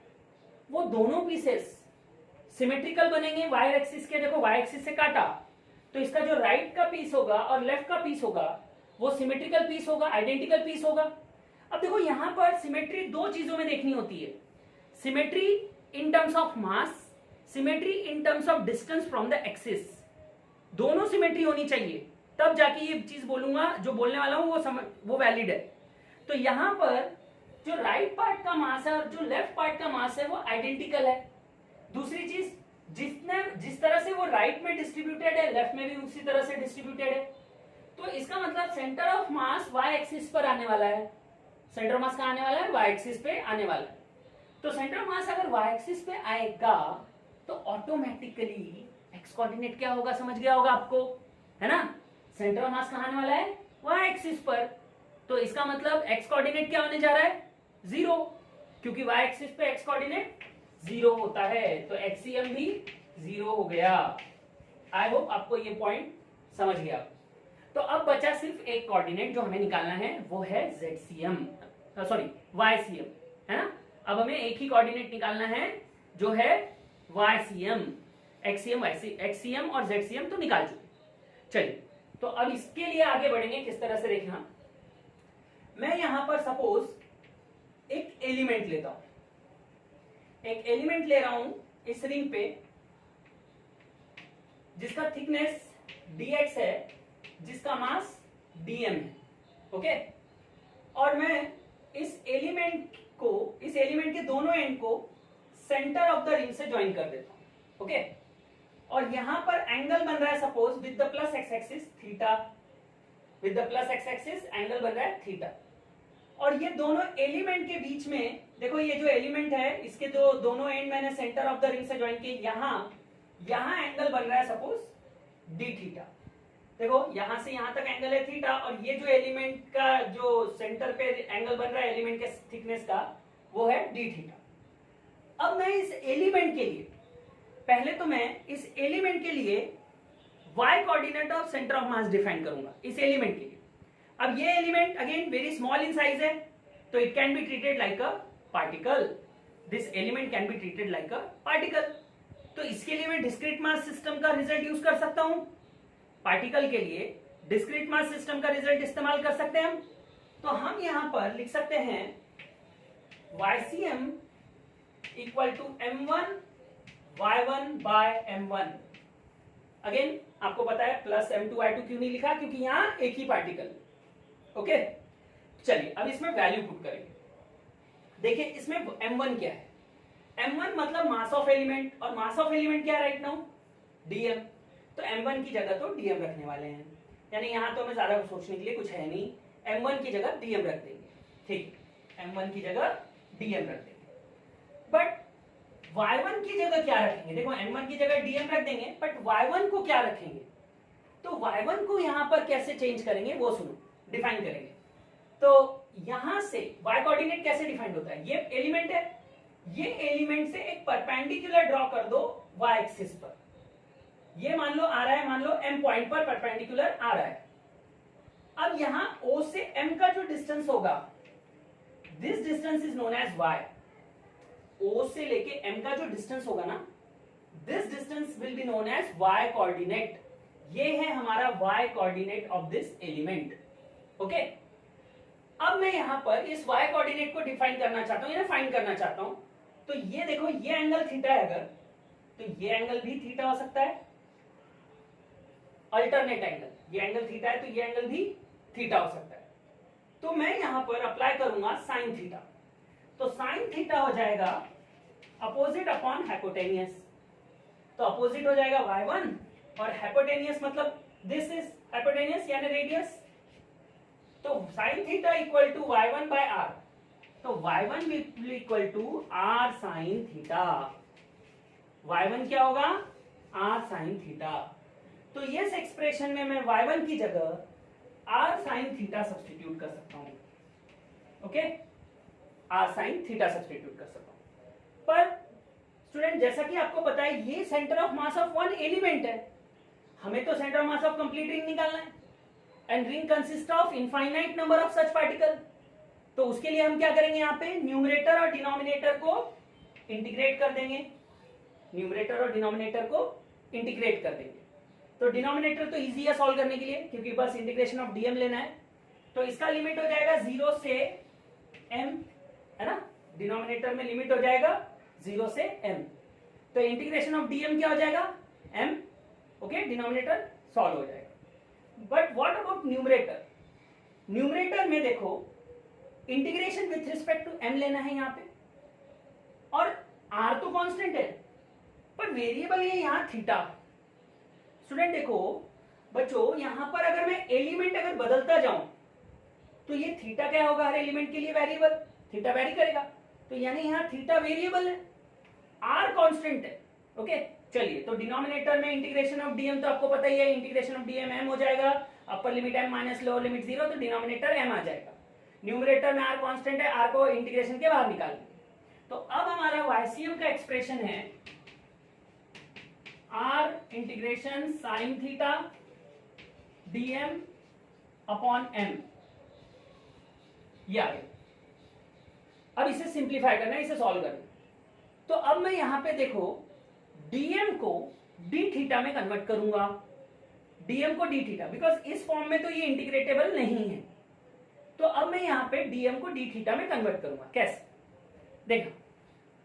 वो दोनों पीसेस सिमेट्रिकल बनेंगे y एक्सिस के। देखो y एक्सिस से काटा तो इसका जो राइट का पीस होगा और लेफ्ट का पीस होगा वो सिमेट्रिकल पीस होगा, आइडेंटिकल पीस होगा। अब देखो यहां पर सिमेट्री दो चीजों में देखनी होती है, symmetry in terms of mass, symmetry in terms of distance from the axis. दोनों सिमेट्री होनी चाहिए, तब जाके ये चीज बोलूंगा, जो बोलने वाला हूं वो वैलिड है। तो यहां पर जो राइट पार्ट का मास है और जो लेफ्ट पार्ट का मास है वो आइडेंटिकल है। दूसरी चीज, जिस तरह से वो राइट में डिस्ट्रीब्यूटेड है लेफ्ट में भी उसी तरह से डिस्ट्रीब्यूटेड है। तो इसका मतलब centre of mass Y axis पर आने वाला है, सेंटर ऑफ मास कहाँ आने वाला है, वाई एक्सिस पे आने वाला है। तो सेंटर ऑफ मास अगर वाई एक्सिस पे आएगा तो ऑटोमेटिकली एक्स कोऑर्डिनेट क्या होगा, समझ गया होगा आपको, है ना। सेंटर ऑफ मास कहाँ आने वाला है, वाई एक्सिस पर। तो इसका मतलब एक्स कोऑर्डिनेट क्या होने जा रहा है, 0, क्योंकि वाई एक्सिस पे एक्स कोऑर्डिनेट 0 होता है, तो एक्सीएम भी 0 हो गया। आई होप आपको ये पॉइंट समझ गया। तो अब बचा सिर्फ एक कोऑर्डिनेट जो हमें निकालना है, वो है ZCM, सॉरी YCM, है ना। अब हमें एक ही कोऑर्डिनेट निकालना है जो है YCM, XCM और ZCM तो निकाल चुके। चलिए, तो अब इसके लिए आगे बढ़ेंगे किस तरह से, देखना। मैं यहां पर सपोज एक एलिमेंट लेता हूं, एक एलिमेंट ले रहा हूं इस रिंग पे जिसका थिकनेस dx है, जिसका मास dm है, ओके। और मैं इस एलिमेंट के दोनों एंड को सेंटर ऑफ द रिंग से ज्वाइन कर देता हूं, ओके। और यहां पर एंगल बन रहा है suppose with the plus x axis theta, with the plus x axis angle बन रहा है थीटा। और ये दोनों एलिमेंट के बीच में देखो, ये जो एलिमेंट है इसके जो दोनों एंड मैंने सेंटर ऑफ द रिंग से ज्वाइन किए, यहां एंगल बन रहा है सपोज डी थीटा। देखो यहां से यहां तक एंगल है थीटा, और ये जो एलिमेंट का जो सेंटर पे एंगल बन रहा है एलिमेंट के थिकनेस का, वो है डी थीटा। अब मैं इस एलिमेंट के लिए, पहले तो मैं इस एलिमेंट के लिए y coordinate of centre of mass define करूंगा इस एलिमेंट के लिए। अब ये element again very small in size है, तो it can be treated like a particle, this element can be treated like a particle. तो इसके लिए मैं डिस्क्रीट मास सिस्टम का रिजल्ट यूज कर सकता हूं, पार्टिकल के लिए डिस्क्रीट मास सिस्टम का रिजल्ट इस्तेमाल कर सकते हैं हम। तो हम यहां पर लिख सकते हैं YCM equal to M1 Y1 by M1। Again आपको पता है प्लस M2 Y2 क्यों नहीं लिखा, क्योंकि यहां एक ही पार्टिकल, ओके। चलिए अब इसमें वैल्यू पुट करेंगे। देखिए इसमें M1 क्या है, M1 मतलब मास ऑफ एलिमेंट, और मास ऑफ एलिमेंट क्या है राइट नाउ, DM। तो M1 की जगह तो DM रखने वाले हैं, यानी यहां तो हमें ज्यादा सोचने के लिए कुछ है नहीं, M1 की जगह DM रख देंगे, ठीक, M1 की जगह DM रख देंगे। बट Y1 की जगह क्या रखेंगे, देखो M1 की जगह DM रख देंगे, बट Y1 को क्या रखेंगे, तो Y1 को यहां पर कैसे चेंज करेंगे वो सुनो, डिफाइन करेंगे। तो यहां से Y कोऑर्डिनेट कैसे डिफाइंड होता है, ये एलिमेंट है, ये एलिमेंट से एक परपेंडिकुलर ड्रॉ कर दो Y एक्सिस पर, ये मान लो आ रहा है, मान लो M पॉइंट पर परपेंडिकुलर आ रहा है। अब यहां O से M का जो डिस्टेंस होगा, this distance is known as Y। O से लेके M का जो डिस्टेंस होगा ना, this distance will be known as Y coordinate. ये है हमारा Y coordinate of this element, okay. अब मैं यहां पर इस Y कोऑर्डिनेट को डिफाइन करना चाहता हूं, फाइंड करना चाहता हूं। तो ये देखो, ये एंगल थीटा है अगर, तो ये एंगल भी थीटा हो सकता है, अल्टरनेट एंगल, ये एंगल थीटा है तो ये एंगल भी थीटा हो सकता है। तो मैं यहां पर अप्लाई करूंगा साइन थीटा, तो साइन थीटा हो जाएगा अपोजिट अपॉन हाइपोटेनियस, तो अपोजिट हो जाएगा Y1, और हाइपोटेनियस मतलब दिस इज हाइपोटेनियस यानी रेडियस, तो sine theta equal to Y1 by R, तो Y1 will equal to R sine theta. Y1 क्या होगा, R साइन थीटा। तो इस एक्सप्रेशन में मैं Y1 की जगह R साइन थीटा सब्स्टिट्यूट कर सकता हूं, okay, R sine theta substitute कर सकता हूं। पर स्टूडेंट जैसा कि आपको पता है ये centre of mass of one element है, हमें तो centre of mass of complete ring निकालना है, and ring consist of infinite number of such particle. तो उसके लिए हम क्या करेंगे, यहाँ पे न्यूमरेटर और डिनोमिनेटर को इंटीग्रेट कर देंगे, न्यूमरेटर और डिनोमिनेटर को इंटीग्रेट कर देंगे। तो डिनोमिनेटर तो इजी है सॉल्व करने के लिए, क्योंकि बस इंटीग्रेशन ऑफ डीएम लेना है। तो इसका लिमिट हो जाएगा 0 से m, है ना, डिनोमिनेटर में लिमिट हो जाएगा 0 से m। तो इंटीग्रेशन ऑफ डीएम क्या हो जाएगा, m, ओके, डिनोमिनेटर सॉल्व हो जाएगा। But what about numerator, numerator में देखो integration with respect to m लेना है यहाँ पे, और r तो कांस्टेंट है, पर वेरिएबल है यहाँ थीटा। स्टूडेंट देखो, बच्चों यहां पर अगर मैं एलिमेंट अगर बदलता जाऊं तो ये थीटा क्या होगा, हर एलिमेंट के लिए वेरिएबल, थीटा वेरी करेगा, तो यानी यहां थीटा वेरिएबल है, आर कांस्टेंट है। ओके चलिए, तो डिनोमिनेटर में इंटीग्रेशन ऑफ डीएम तो आपको पता ही है, इंटीग्रेशन ऑफ डीएम एम हो जाएगा, upper limit M minus lower limit 0, तो डिनोमिनेटर एम आ जाएगा। न्यूमरेटर में आर कांस्टेंट है, आर को इंटीग्रेशन के बाहर निकाल देंगे। तो अब हमारा वाईसीएम का एक्सप्रेशन है R integration sine theta DM upon M, ये आ गया। अब इसे सिंप्लीफाई करना है, इसे सॉल्व करना है। तो अब मैं यहां पे देखो डीएम को डी थीटा में कन्वर्ट करूंगा, डीएम को डी थीटा, बिकॉज इस फॉर्म में तो ये इंटीग्रेटेबल नहीं है। तो अब मैं यहां पे डीएम को डी थीटा में कन्वर्ट करूंगा, कैसे देखो,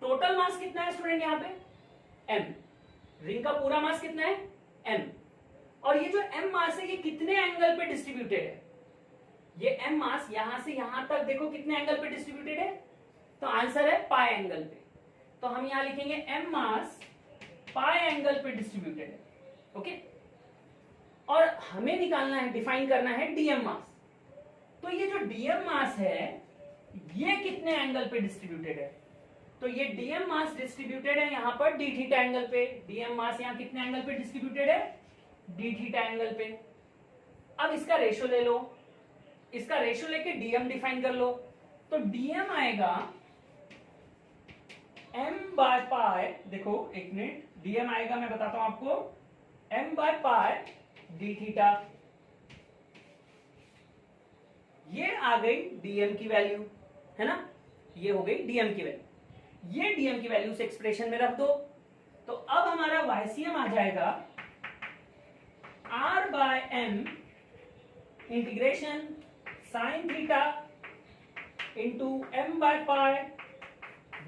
टोटल मास कितना है स्टूडेंट यहाँ पे एम, रिंग का पूरा मास कितना है एम, और ये जो एम मास है ये कितने एंगल पे डिस्ट्रीब्यूटेड है, ये एम मास यहां से यहां तक देखो कितने एंगल पे डिस्ट्रीब्यूटेड है, तो आंसर है पाई एंगल पे। तो हम यहां लिखेंगे एम मास पाई एंगल पे डिस्ट्रीब्यूटेड है। ओके, और हमें निकालना है, डिफाइन करना है डीएम मास। तो ये जो डीएम मास है ये कितने एंगल पे डिस्ट्रीब्यूटेड है, तो ये डीएम मास डिस्ट्रीब्यूटेड है यहां पर डी थीटा एंगल पे। डीएम मास यहां कितने एंगल पे डिस्ट्रीब्यूटेड है, डी थीटा एंगल पे। अब इसका रेशियो ले लो, इसका रेशियो लेके डीएम डिफाइन कर लो, तो डीएम आएगा एम बाय पाई, देखो एक मिनट, डीएम आएगा मैं बताता हूं आपको, M by pi D theta, ये आ गई डीएम की वैल्यू, है ना, ये हो गई डीएम की वैल्यू, ये डीएम की वैल्यू से एक्सप्रेशन में रख दो। तो अब हमारा वाईसीएम आ जाएगा R by M integration sine theta into M by pi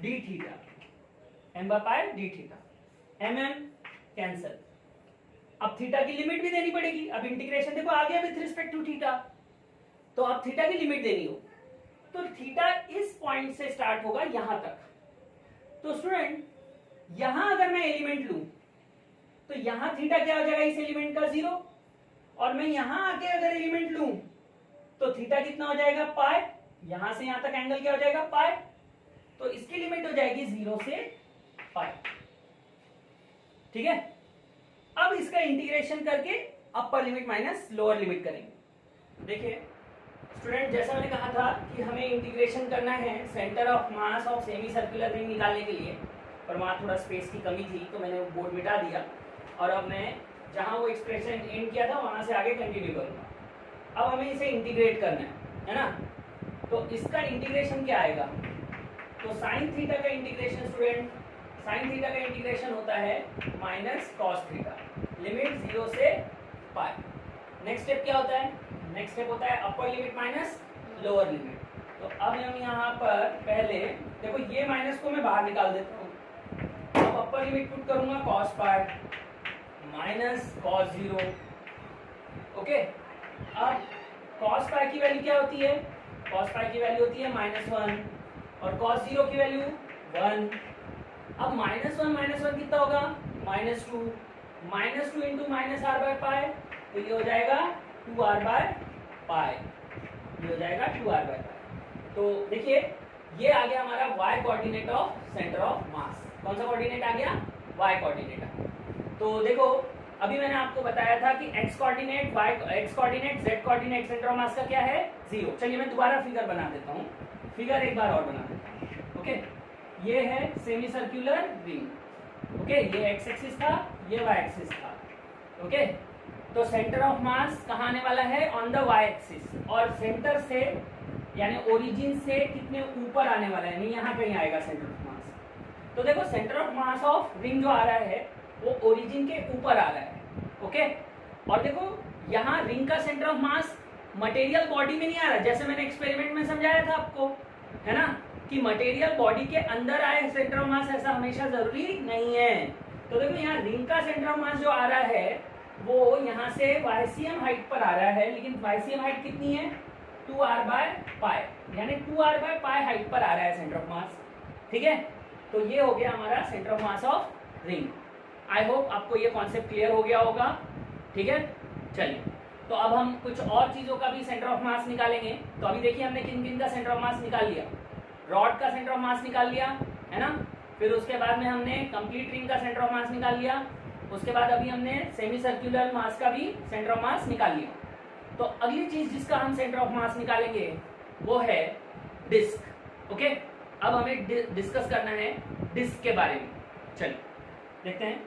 D theta, M by pi D theta, M M cancel. अब थीटा की लिमिट भी देनी पड़ेगी, अब इंटीग्रेशन देखो आ गया विथ रिस्पेक्ट टू थीटा, तो अब थीटा की लिमिट देनी हो, तो थीटा इस पॉइंट से स्टार्ट होगा यहां तक। तो स्टूडेंट यहां अगर मैं एलिमेंट लूं तो यहां थीटा क्या हो जाएगा इस एलिमेंट का 0, और मैं यहां आके अगर एलिमेंट लूं तो थीटा कितना हो जाएगा पाई, यहां से यहां तक एंगल क्या हो जाएगा पाई, तो इसकी लिमिट हो जाएगी 0 से पाई। ठीक है, अब इसका इंटीग्रेशन करके अपर लिमिट माइनस लोअर लिमिट करेंगे। देखिए स्टूडेंट, जैसा मैंने कहा था कि हमें इंटीग्रेशन करना है centre of mass of semi circular ring निकालने के लिए, पर वहाँ थोड़ा स्पेस की कमी थी तो मैंने वो बोर्ड मिटा दिया, और अब मैं जहाँ वो एक्सप्रेशन एंड किया था वहाँ से आगे कंटिन्यू करूँगा। अब हमें इसे इंटीग्रेट करना है ना, तो इसका इंटीग्रेशन क्या आएगा, तो साइन थीटा का इंटीग्रेशन स्टूडेंट, साइन थीटा का इंटीग्रेशन होता है माइनस कॉस थीटा, लिमिट 0 से पाई। नेक्स्ट स्टेप क्या होता है, नेक्स्ट स्टेप होता है अपर लिमिट माइनस लोअर लिमिट। तो अब हम यहाँ पर पहले देखो ये माइनस को मैं बाहर निकाल देता हूँ, अब अपर लिमिट पुट करूंगा cos pi minus cos 0। Okay, अब कॉस पाई की वैल्यू क्या होती है, कॉस पाई की वैल्यू होती है -1 और कॉस 0 की वैल्यू 1। अब -1 कितना होगा -2, -2 into minus R by pi, तो ये हो जाएगा 2r बाय पाई, ये हो जाएगा 2r बाय पाई। तो देखिए ये आ गया हमारा y coordinate of centre of मास। कौन सा कोऑर्डिनेट आ गया, y कोऑर्डिनेट। तो देखो अभी मैंने आपको बताया था कि x coordinate, x coordinate, z coordinate centre of मास का क्या है 0। चलिए मैं दोबारा फिगर बना देता हूँ, फिगर एक बार और बना देता हूँ। ओके, ये है सेमी सर्कुलर रिंग, ओके, ये x एक्सिस था, ये y एक्सिस था। ओके, तो सेंटर ऑफ मास कहाँ आने वाला है, ऑन द y एक्सिस, और सेंटर से यानी ओरिजिन से कितने ऊपर आने वाला है, नहीं यहाँ कहीं आएगा सेंटर ऑफ मास। तो देखो centre of mass of ring जो आ रहा है वो ओरिजिन के ऊपर आ रहा है। ओके, और देखो यहाँ रिंग का centre of mass material body में नहीं आ रहा, जैसे मैंने एक्सपेरिमेंट में समझाया था आपको, है ना, कि मटेरियल बॉडी के अंदर आए सेंटर ऑफ मास, ऐसा हमेशा जरूरी नहीं है। तो देखो यहाँ रिंग का सेंटर ऑफ मास जो आ रहा है वो यहाँ से वाईसीएम हाइट पर आ रहा है, लेकिन वाईसीएम हाइट कितनी है 2r बाय पाई, यानी 2r बाय पाई हाइट पर आ रहा है सेंटर ऑफ मास। ठीक है, तो ये हो गया हमारा centre of mass of ring. I hope आपको ये कॉन्सेप्ट क्लियर हो गया होगा। ठीक है, चलिए, तो अब हम कुछ और चीजों का भी सेंटर ऑफ मास निकालेंगे। तो अभी देखिए हमने किन किन का सेंटर ऑफ मास निकाल लिया। रॉड का सेंटर ऑफ मास निकाल लिया, है ना। फिर उसके बाद में हमने कंप्लीट रिंग का सेंटर ऑफ मास निकाल लिया। उसके बाद अभी हमने सेमी सर्कुलर मास का भी सेंटर ऑफ मास निकाल लिया। तो अगली चीज जिसका हम सेंटर ऑफ मास निकालेंगे वो है डिस्क। ओके, अब हमें डिस्कस करना है डिस्क के बारे में। चलिए देखते हैं।